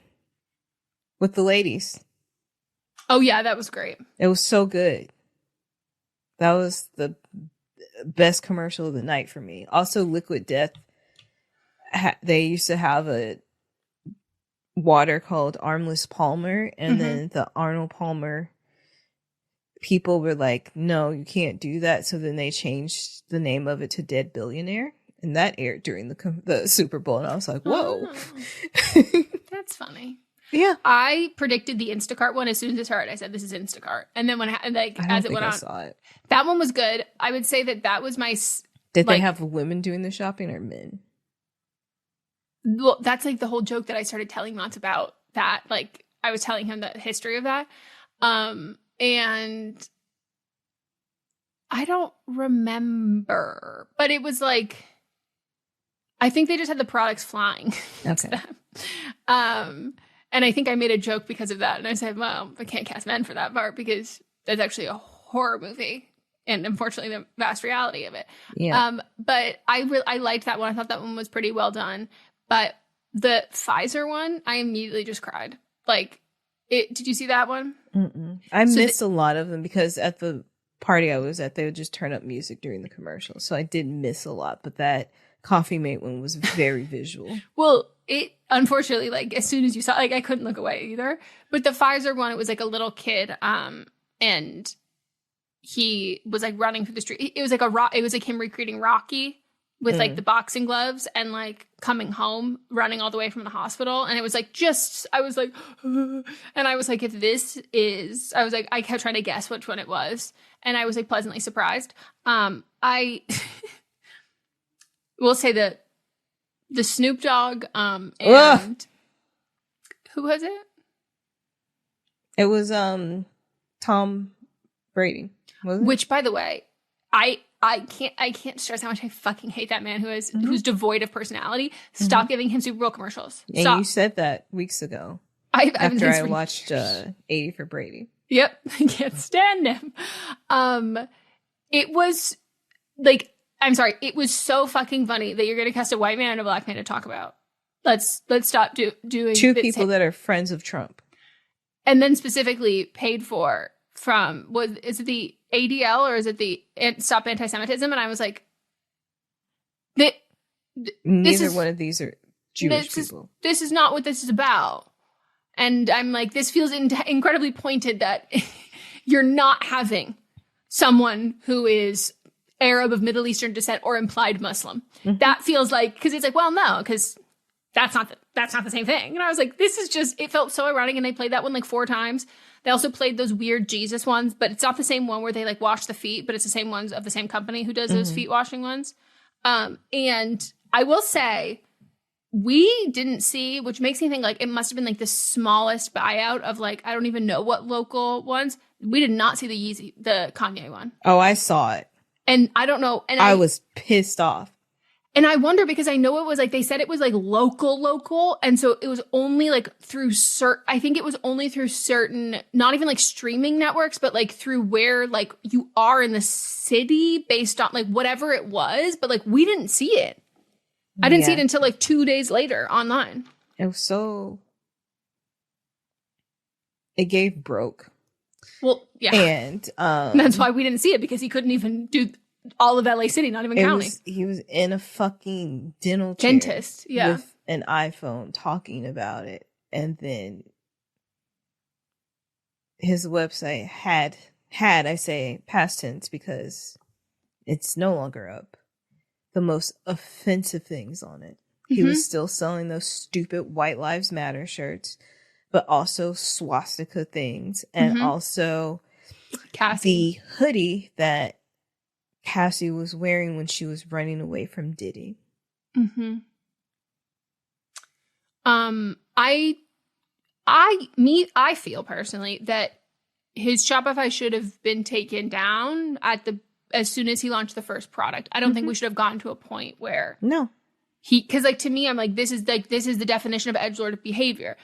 D: with the ladies.
E: Oh yeah, that was great.
D: It was so good. That was the best commercial of the night for me. Also, Liquid Death. They used to have a water called Armless Palmer, and then the Arnold Palmer people were like, no, you can't do that. So then they changed the name of it to Dead Billionaire, and that aired during the Super Bowl. And I was like, whoa.
E: Oh, that's funny.
D: Yeah.
E: I predicted the Instacart one as soon as it started. I said, this is Instacart. And then as it went on,
D: saw it.
E: That one was good. I would say that was my...
D: Did they have women doing the shopping or men?
E: Well, that's like the whole joke that I started telling Mats about that. Like, I was telling him the history of that. And I don't remember. But it was like... I think they just had the products flying.
D: Okay.
E: And I think I made a joke because of that. And I said, well, I can't cast men for that part because that's actually a horror movie. And unfortunately, the vast reality of it.
D: Yeah.
E: But I liked that one. I thought that one was pretty well done. But the Pfizer one, I immediately just cried. Like, did you see that one?
D: Mm-mm. I missed a lot of them because at the party I was at, they would just turn up music during the commercial. So I did miss a lot. But that Coffee Mate one was very visual.
E: Well, it unfortunately, like as soon as you saw, like I couldn't look away either. But the Pfizer one, it was like a little kid, and he was like running through the street. It was like it was like him recreating Rocky with like the boxing gloves and like coming home, running all the way from the hospital. And it was like I was like, and I was like, if this is, I was like, I kept trying to guess which one it was, and I was like pleasantly surprised. I will say that the Snoop Dogg, and who was it?
D: It was Tom Brady.
E: Which, by the way, I can't stress how much I fucking hate that man who's devoid of personality. Stop giving him Super Bowl commercials.
D: And
E: Stop.
D: You said that weeks ago.
E: After
D: I watched 80 for Brady.
E: Yep, I can't stand him. It was like. I'm sorry. It was so fucking funny that you're going to cast a white man and a black man to talk about. Let's stop doing
D: two people that are friends of Trump,
E: and then specifically paid for from is it the ADL or is it the Stop Anti-Semitism? And I was like,
D: neither one of these are Jewish people.
E: This is not what this is about. And I'm like, this feels incredibly pointed that you're not having someone who is Arab of Middle Eastern descent or implied Muslim. That feels like, because it's like, well, no, because that's not the same thing. And I was like, this is just, it felt so ironic. And they played that one like 4 times. They also played those weird Jesus ones, but it's not the same one where they like wash the feet, but it's the same ones of the same company who does those feet washing ones. And I will say, we didn't see, which makes me think like it must have been like the smallest buyout of like, I don't even know what local ones. We did not see the Kanye one.
D: Oh, I saw it.
E: And I don't know. And
D: I was pissed off.
E: And I wonder, because I know it was like, they said it was like local. And so it was only like through I think it was only through certain, not even like streaming networks, but like through where like you are in the city based on like whatever it was. But like we didn't see it. I didn't see it until like 2 days later online.
D: It was so, it gave broke.
E: Well, yeah.
D: And
E: that's why we didn't see it, because he couldn't even do all of LA City, not even county.
D: He was in a fucking dentist,
E: yeah,
D: with an iPhone talking about it, and then his website had I say past tense because it's no longer up, the most offensive things on it. He was still selling those stupid White Lives Matter shirts, but also swastika things, and also
E: Cassie,
D: the hoodie that Cassie was wearing when she was running away from Diddy.
E: I feel personally that his Shopify should have been taken down as soon as he launched the first product. I don't think we should have gotten to a point where because like to me, I'm like, this is the definition of edgelord behavior.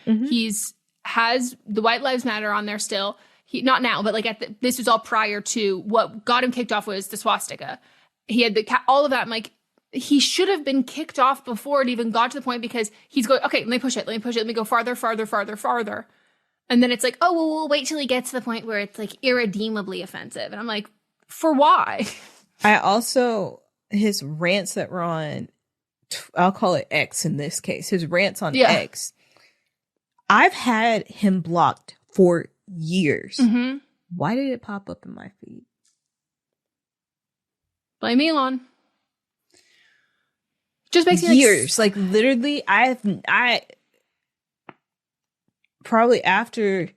E: Has the White Lives Matter on there still. Not now, but like this was all prior to what got him kicked off was the swastika. He had all of that. I'm like, he should have been kicked off before it even got to the point, because he's going, okay, let me push it. Let me go farther. And then it's like, oh, well, we'll wait till he gets to the point where it's like irredeemably offensive. And I'm like, for why?
D: I also, his rants that were on, I'll call it X in this case, his rants on X, I've had him blocked for years. Why did it pop up in my feed?
E: Blame Elon. Just makes me
D: years. Like literally, I probably after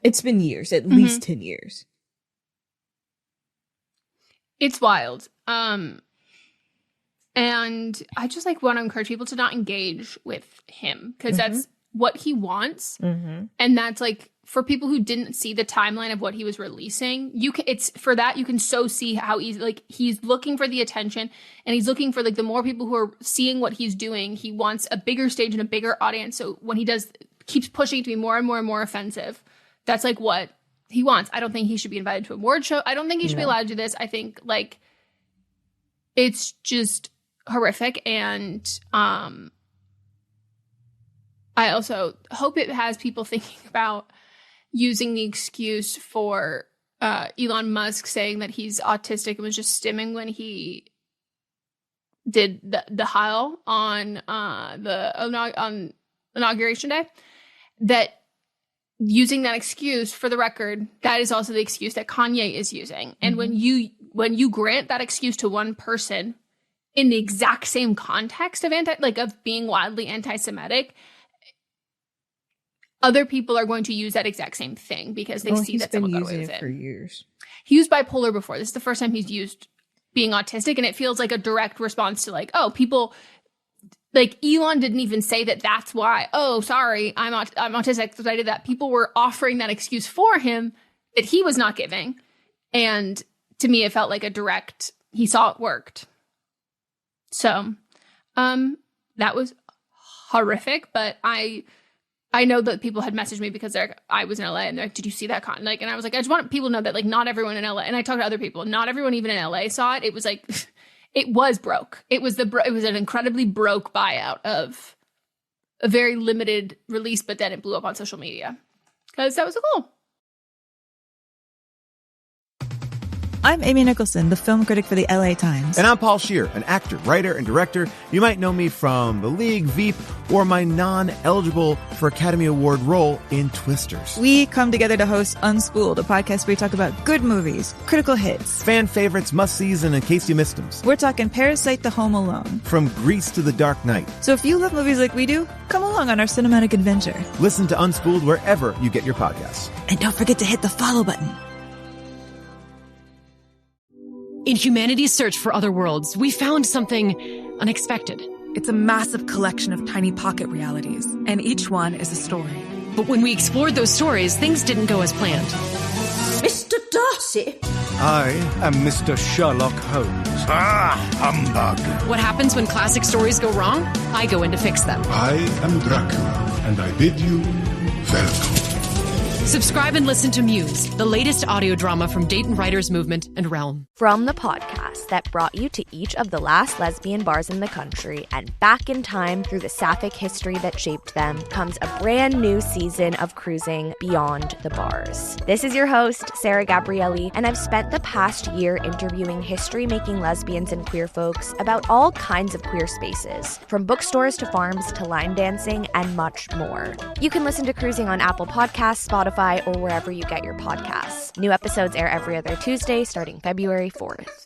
D: it's been years, at least 10 years.
E: It's wild. And I just like want to encourage people to not engage with him, because that's what he wants. And that's like, for people who didn't see the timeline of what he was releasing, it's for that you can so see how he's looking for the attention, and he's looking for like the more people who are seeing what he's doing, he wants a bigger stage and a bigger audience. So when he keeps pushing it to be more and more and more offensive, that's like what he wants. I don't think he should be invited to a award show. I don't think he should be allowed to do this. I think like it's just horrific. And I also hope it has people thinking about using the excuse for Elon Musk saying that he's autistic and was just stimming when he did the Heil on on Inauguration Day. That using that excuse, for the record, that is also the excuse that Kanye is using. And when you grant that excuse to one person in the exact same context of of being wildly anti-Semitic, other people are going to use that exact same thing because they see that someone got away with it.
D: For years.
E: He used bipolar before. This is the first time he's used being autistic, and it feels like a direct response to like, oh, people like Elon didn't even say that that's why. Oh, sorry, I'm autistic because I did that. People were offering that excuse for him that he was not giving, and to me, it felt like a direct. He saw it worked. So, that was horrific, but I know that people had messaged me because I was in LA and they're like, did you see that and I was like, I just want people to know that like not everyone in LA, and I talked to other people, not everyone even in LA saw it. It was like, it was broke. It was an incredibly broke buyout of a very limited release, but then it blew up on social media because that was the goal.
K: I'm Amy Nicholson, the film critic for the LA Times.
L: And I'm Paul Scheer, an actor, writer, and director. You might know me from The League, Veep, or my non-eligible for Academy Award role in Twisters.
K: We come together to host Unspooled, a podcast where we talk about good movies, critical hits,
L: fan favorites, must-sees, and in case you missed them.
K: We're talking Parasite to Home Alone.
L: From Grease to The Dark Knight.
K: So if you love movies like we do, come along on our cinematic adventure.
L: Listen to Unspooled wherever you get your podcasts.
K: And don't forget to hit the follow button.
M: In humanity's search for other worlds, we found something unexpected.
N: It's a massive collection of tiny pocket realities, and each one is a story.
M: But when we explored those stories, things didn't go as planned.
O: Mr. Darcy, I am Mr. Sherlock Holmes.
P: Ah, humbug.
M: What happens when classic stories go wrong? I go in to fix them.
P: I am Dracula, and I bid you welcome.
M: Subscribe and listen to Muse, the latest audio drama from Dayton Writers Movement and Realm.
Q: From the podcast that brought you to each of the last lesbian bars in the country and back in time through the sapphic history that shaped them, comes a brand new season of cruising beyond the bars. This is your host, Sarah Gabrielli, and I've spent the past year interviewing history-making lesbians and queer folks about all kinds of queer spaces, from bookstores to farms to line dancing and much more. You can listen to Cruising on Apple Podcasts, Spotify, or wherever you get your podcasts. New episodes air every other Tuesday starting February 4th.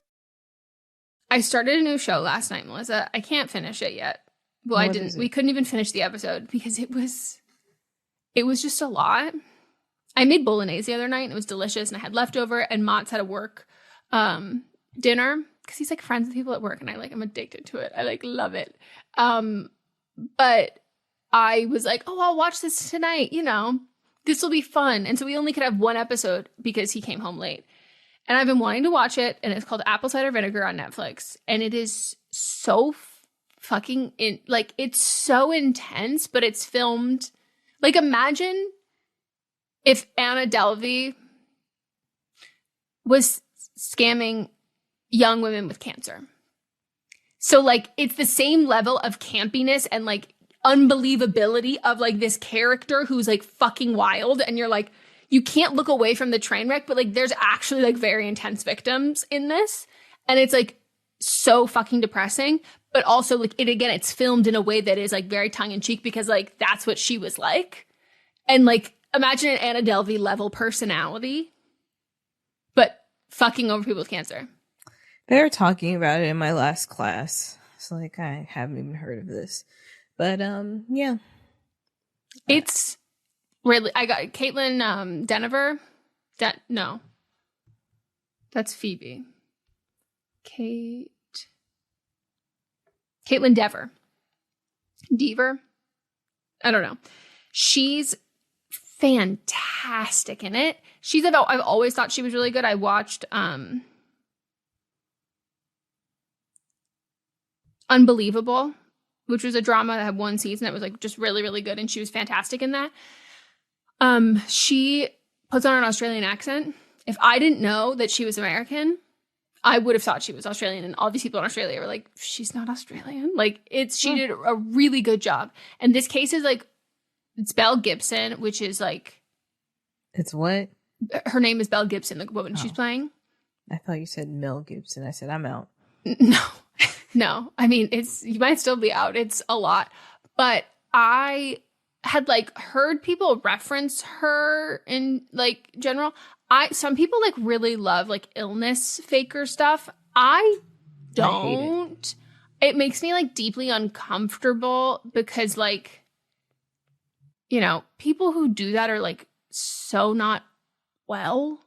E: I started a new show last night, Melissa. I can't finish it yet. Well, I didn't. We couldn't even finish the episode because it was just a lot. I made bolognese the other night and it was delicious and I had leftover, and Mott's had a work dinner because he's like friends with people at work and I'm addicted to it. I love it. But I was like, oh, I'll watch this tonight, this will be fun. And so we only could have one episode because he came home late. And I've been wanting to watch it, and it's called Apple Cider Vinegar on Netflix. And it is so it's so intense, but it's filmed. Imagine if Anna Delvey was scamming young women with cancer. So, it's the same level of campiness and, unbelievability of this character who's fucking wild, and you're you can't look away from the train wreck, but there's actually very intense victims in this, and it's so fucking depressing, but also it's filmed in a way that is very tongue-in-cheek because that's what she was like. And imagine an Anna Delvey level personality but fucking over people with cancer.
D: They were talking about it in my last class. It's I haven't even heard of this. But, yeah.
E: It's really, I got Caitlin Denver. No. That's Phoebe. Caitlin Dever. I don't know. She's fantastic in it. I've always thought she was really good. I watched, Unbelievable, which was a drama that had one season that was just really, really good. And she was fantastic in that. She puts on an Australian accent. If I didn't know that she was American, I would have thought she was Australian. And all these people in Australia were she's not Australian. She did a really good job. And this case is it's Belle Gibson, which is
D: It's what?
E: Her name is Belle Gibson, the woman she's playing.
D: I thought you said Mel Gibson. I said, I'm out.
E: No, I mean, you might still be out. It's a lot. But I had heard people reference her in general. Some people really love illness faker stuff. I don't. It makes me deeply uncomfortable because people who do that are so not well.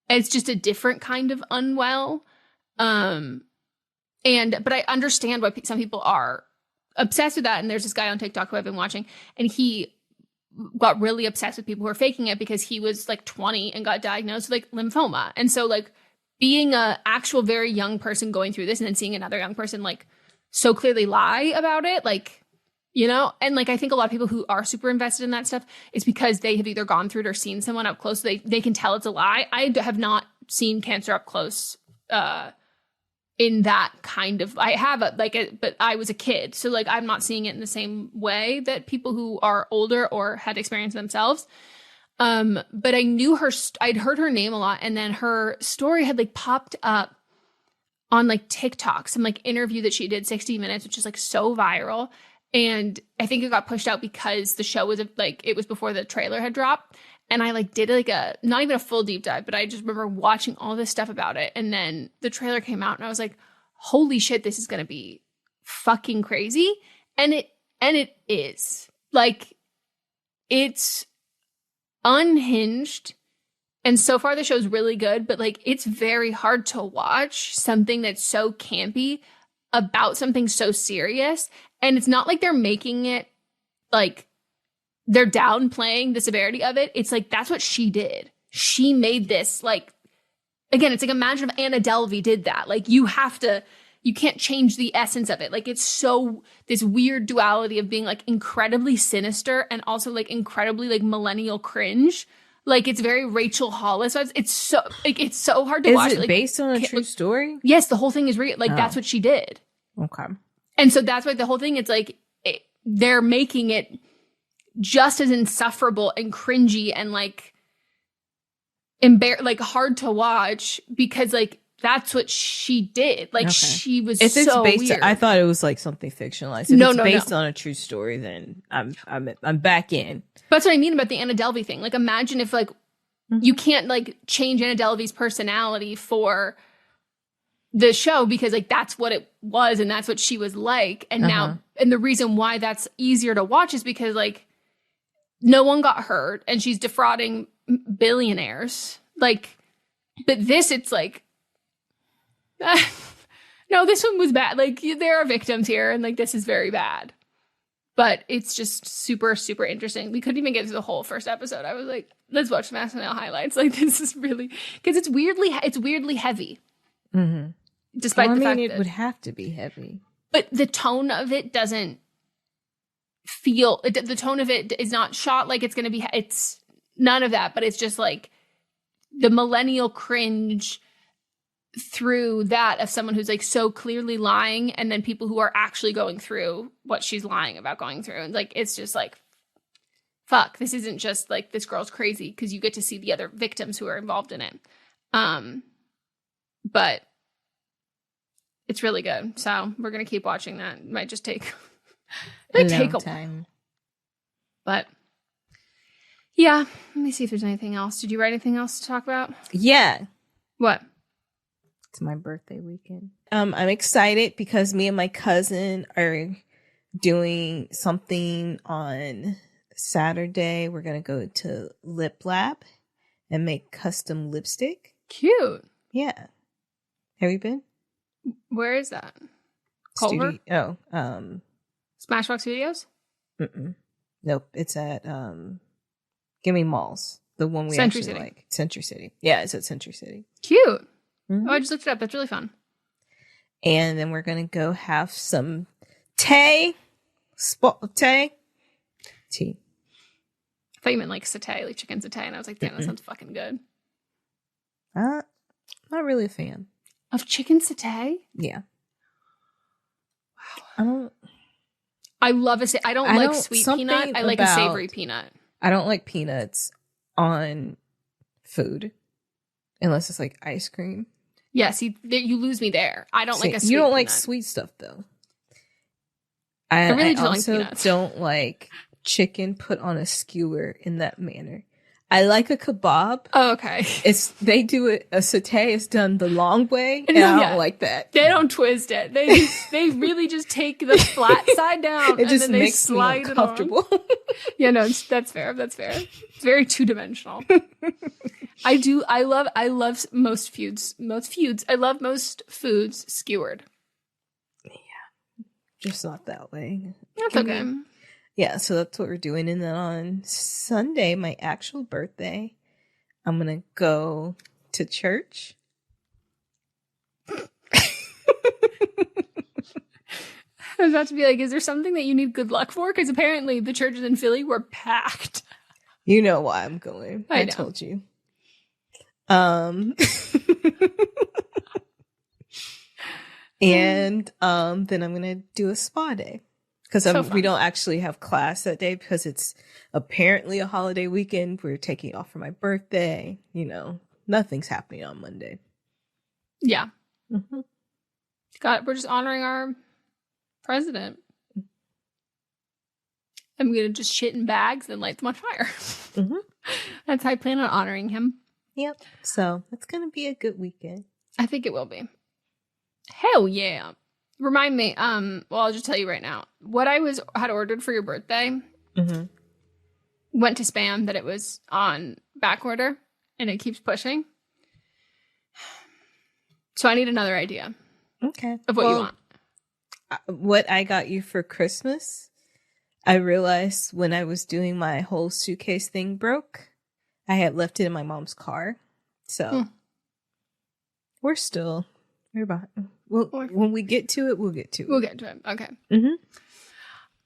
E: It's just a different kind of unwell. But I understand why some people are obsessed with that. And there's this guy on TikTok who I've been watching, and he got really obsessed with people who are faking it because he was 20 and got diagnosed with lymphoma. And so being a actual very young person going through this and then seeing another young person so clearly lie about it, and I think a lot of people who are super invested in that stuff is because they have either gone through it or seen someone up close. So they can tell it's a lie. I have not seen cancer up close, in that kind of, I have but I was a kid. So I'm not seeing it in the same way that people who are older or had experienced themselves. But I knew I'd heard her name a lot. And then her story had popped up on TikTok, some interview that she did 60 Minutes, which is so viral. And I think it got pushed out because the show was it was before the trailer had dropped. And I did not even a full deep dive, but I just remember watching all this stuff about it. And then the trailer came out and I was holy shit, this is going to be fucking crazy. And it is it's unhinged. And so far the show's really good, but it's very hard to watch something that's so campy about something so serious. And it's not they're making it they're downplaying the severity of it. It's that's what she did. She made this again, it's like, imagine if Anna Delvey did that. Like, you can't change the essence of it. Like, it's so, this weird duality of being like incredibly sinister and also like incredibly like millennial cringe. Like, it's very Rachel Hollis. It's so hard to watch.
D: Is it
E: like,
D: based on a true story?
E: Yes, the whole thing is real. Like, that's what she did.
D: Okay.
E: And so that's why the whole thing, it's like, they're making it just as insufferable and cringy and like like hard to watch because like that's what she did. Like, she was
D: if it's
E: so
D: based
E: weird.
D: I thought it was like something fictionalized. If it's based on a true story, then I'm back in.
E: But that's what I mean about the Anna Delvey thing. Like, imagine if like you can't like change Anna Delvey's personality for the show because like that's what it was and that's what she was like. And now, and the reason why that's easier to watch is because like no one got hurt and she's defrauding billionaires. Like, but this, it's like, no, this one was bad. Like, there are victims here and like this is very bad. But it's just super, super interesting. We couldn't even get through the whole first episode. I was like, let's watch some SNL highlights. Like, this is really, because it's weirdly heavy.
D: Mm-hmm.
E: Despite the fact
D: it
E: that
D: would have to be heavy.
E: But the tone of it doesn't feel, the tone of it is not shot like it's going to be, it's none of that. But it's just like the millennial cringe through that of someone who's like so clearly lying, and then people who are actually going through what she's lying about going through. And like, it's just like, fuck, this isn't just like this girl's crazy, because you get to see the other victims who are involved in it. But it's really good. So we're going to keep watching that. It might just take a time. But yeah, let me see if there's anything else. Did you write anything else to talk about?
D: Yeah.
E: What?
D: It's my birthday weekend. I'm excited because me and my cousin are doing something on Saturday. We're going to go to Lip Lab and make custom lipstick.
E: Cute.
D: Yeah. Have you been?
E: Where is that? Culver? Smashbox Studios?
D: Nope. It's at Gimme Malls. The one we
E: Century
D: actually
E: City.
D: like. Century City. Yeah, it's at Century City.
E: Cute. Oh, I just looked it up. That's really fun.
D: And then we're going to go have some tea. Tea.
E: I thought you meant like satay, like chicken satay. And I was like, damn, that sounds fucking good.
D: Not really a fan.
E: Of chicken satay?
D: Yeah. Wow.
E: I love I don't like sweet peanut. I like a savory peanut.
D: I don't like peanuts on food unless it's like ice cream.
E: Yeah, see, you lose me there. I don't like a sweet
D: You don't
E: peanut.
D: like sweet stuff, though.
E: I really
D: I also don't like chicken put on a skewer in that manner. I like a kebab.
E: Oh, okay.
D: They do it. A satay is done the long way, and I don't like that.
E: They don't twist it. They really just take the flat side down and then they slide it on. Yeah, no, that's fair. That's fair. It's very two-dimensional. I love most foods. I love most foods skewered.
D: Yeah, just not that way.
E: That's okay.
D: Yeah, so that's what we're doing. And then on Sunday, my actual birthday, I'm going to go to church.
E: I was about to be like, is there something that you need good luck for? Because apparently the churches in Philly were packed.
D: You know why I'm going. I told you. And then I'm going to do a spa day. Because we don't actually have class that day because it's apparently a holiday weekend. We're taking off for my birthday. You know, nothing's happening on Monday.
E: Yeah. Mm-hmm. We're just honoring our president. I'm going to just shit in bags and light them on fire. Mm-hmm. That's how I plan on honoring him.
D: Yep. So it's going to be a good weekend.
E: I think it will be. Hell yeah. Remind me, well, I'll just tell you right now. What I had ordered for your birthday went to spam, that it was on back order, and it keeps pushing. So I need another idea.
D: Okay.
E: Of what you want.
D: What I got you for Christmas, I realized when I was doing my whole suitcase thing broke. I had left it in my mom's car. So We're behind. Well, when we get to it, we'll get to it.
E: We'll get to it. Okay.
D: Mm-hmm.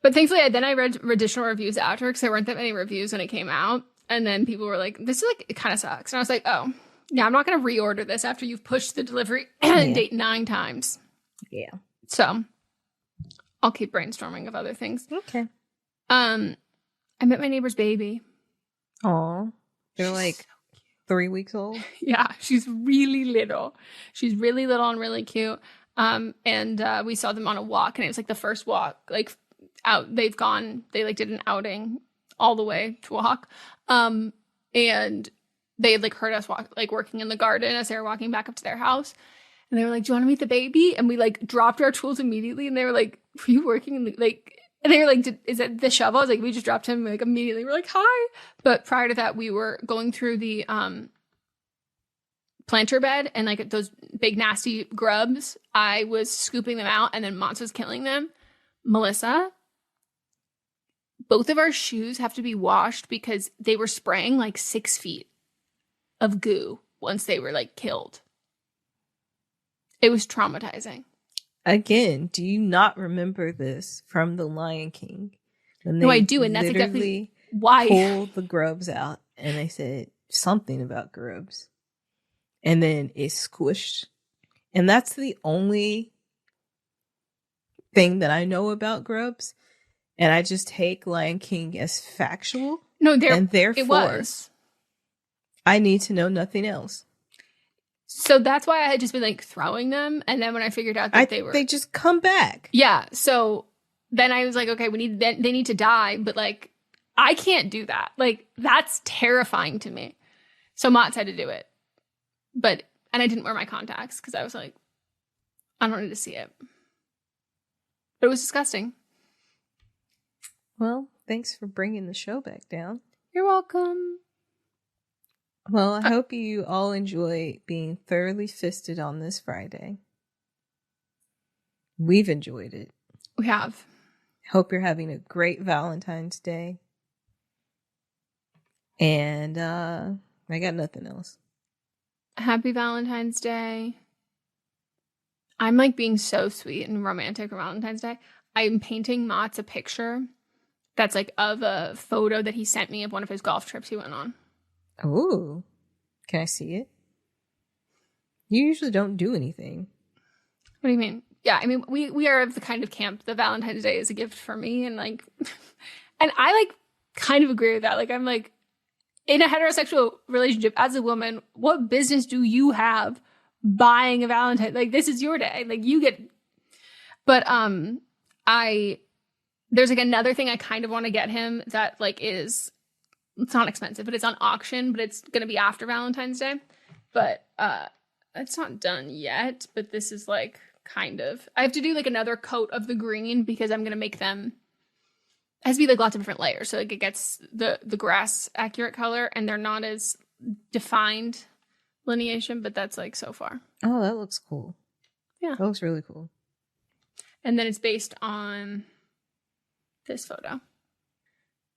E: But thankfully, then I read additional reviews after because there weren't that many reviews when it came out. And then people were like, this is like, it kind of sucks. And I was like, oh, yeah, I'm not going to reorder this after you've pushed the delivery date 9 times.
D: Yeah.
E: So I'll keep brainstorming of other things.
D: Okay.
E: I met my neighbor's baby.
D: Aw. They're like 3 weeks old.
E: Yeah, she's really little. She's really little and really cute. And we saw them on a walk, and it was like the first walk, like out. They like did an outing all the way to walk. And they had like heard us working in the garden as they were walking back up to their house. And they were like, do you want to meet the baby? And we like dropped our tools immediately. And they were like, were you working in and they were like, is it the shovel? I was like, we just dropped him like immediately. We're like, hi. But prior to that, we were going through the planter bed and like those big nasty grubs. I was scooping them out and then Mons was killing them. Melisa, both of our shoes have to be washed because they were spraying like 6 feet of goo once they were like killed. It was traumatizing.
D: Again, do you not remember this from The Lion King?
E: No, I do, and that's exactly why.
D: Pulled the grubs out, and they said something about grubs, and then it squished, and that's the only thing that I know about grubs, and I just take Lion King as factual.
E: No,
D: and therefore,
E: it was.
D: I need to know nothing else.
E: So that's why I had just been like throwing them. And then when I figured out that
D: they just come back.
E: Yeah. So then I was like, okay, they need to die. But like, I can't do that. Like, that's terrifying to me. So Mott's had to do it. And I didn't wear my contacts because I was like, I don't need to see it. But it was disgusting.
D: Well, thanks for bringing the show back down.
E: You're welcome.
D: Well, I hope you all enjoy being thoroughly fisted on this Friday. We've enjoyed it.
E: We have.
D: Hope you're having a great Valentine's Day. And I got nothing else.
E: Happy Valentine's Day. I'm like being so sweet and romantic for Valentine's Day. I'm painting Mott's a picture that's like of a photo that he sent me of one of his golf trips he went on.
D: Oh, can I see it? You usually don't do anything.
E: What do you mean? Yeah, I mean, we are of the kind of camp that Valentine's Day is a gift for me. And like, and I like kind of agree with that. Like, I'm like, in a heterosexual relationship as a woman, what business do you have buying a Valentine? Like, this is your day. Like, you get, but there's like another thing I kind of want to get him that like it's not expensive, but it's on auction, but it's going to be after Valentine's Day. But it's not done yet, but this is like kind of, I have to do like another coat of the green because I'm going to make them, it has to be like lots of different layers. So like it gets the grass accurate color and they're not as defined lineation, but that's like so far.
D: Oh, that looks cool.
E: Yeah.
D: That looks really cool.
E: And then it's based on this photo.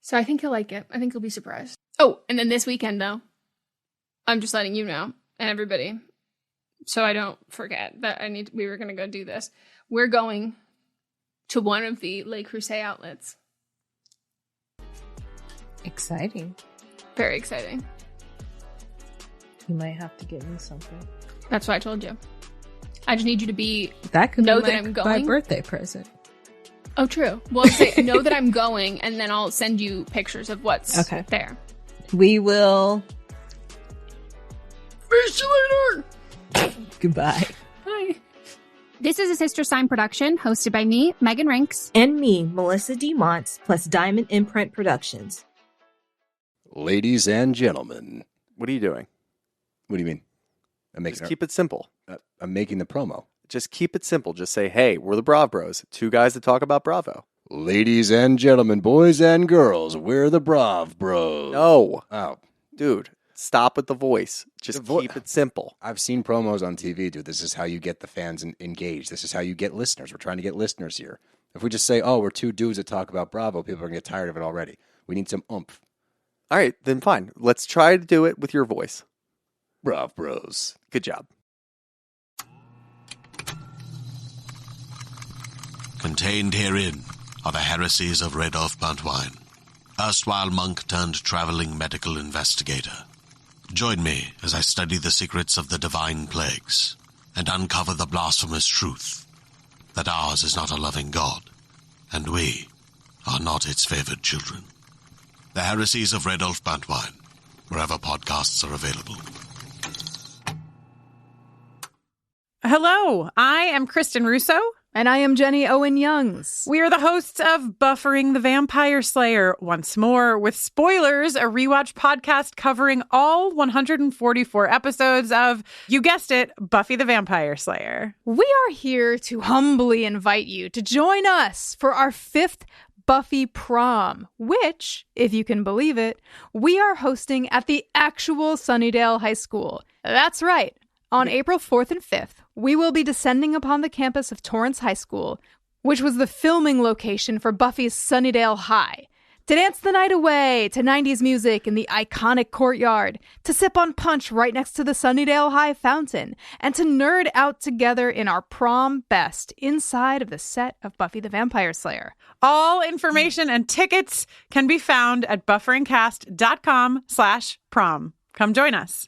E: So I think he'll like it. I think he'll be surprised. Oh, and then this weekend, though, I'm just letting you know and everybody, so I don't forget that we were going to go do this. We're going to one of the Le Creuset outlets.
D: Exciting.
E: Very exciting.
D: You might have to get me something.
E: That's what I told you. I just need you to
D: know
E: that I'm going.
D: My birthday present.
E: Oh, true. Well, know that I'm going, and then I'll send you pictures of what's there.
D: We will.
E: See you later.
D: Goodbye.
E: Bye.
R: This is a Sister Sign production hosted by me, Megan Rinks.
S: And me, Melissa D. Montz, plus Diamond Imprint Productions.
T: Ladies and gentlemen.
U: What are you doing?
T: What do you mean?
U: Just keep it simple.
T: I'm making the promo.
U: Just keep it simple. Just say, hey, we're the Brav Bros. 2 guys that talk about Bravo.
T: Ladies and gentlemen, boys and girls, we're the Brav Bros.
U: No.
T: Oh.
U: Dude, stop with the voice. Just keep it simple.
T: I've seen promos on TV, dude. This is how you get the fans engaged. This is how you get listeners. We're trying to get listeners here. If we just say, oh, we're 2 dudes that talk about Bravo, people are going to get tired of it already. We need some oomph.
U: All right, then fine. Let's try to do it with your voice.
T: Brav Bros.
U: Good job.
A: Contained herein are the heresies of Radolf Buntwine, erstwhile monk turned traveling medical investigator. Join me as I study the secrets of the divine plagues and uncover the blasphemous truth that ours is not a loving God, and we are not its favored children. The heresies of Radolf Buntwine, wherever podcasts are available.
V: Hello, I am Kristen Russo.
W: And I am Jenny Owen Youngs.
V: We are the hosts of Buffering the Vampire Slayer once more with spoilers, a rewatch podcast covering all 144 episodes of, you guessed it, Buffy the Vampire Slayer.
W: We are here to humbly invite you to join us for our 5th Buffy prom, which, if you can believe it, we are hosting at the actual Sunnydale High School. That's right. On April 4th and 5th, we will be descending upon the campus of Torrance High School, which was the filming location for Buffy's Sunnydale High, to dance the night away to 90s music in the iconic courtyard, to sip on punch right next to the Sunnydale High fountain, and to nerd out together in our prom best inside of the set of Buffy the Vampire Slayer.
V: All information and tickets can be found at bufferingcast.com/prom. Come join us.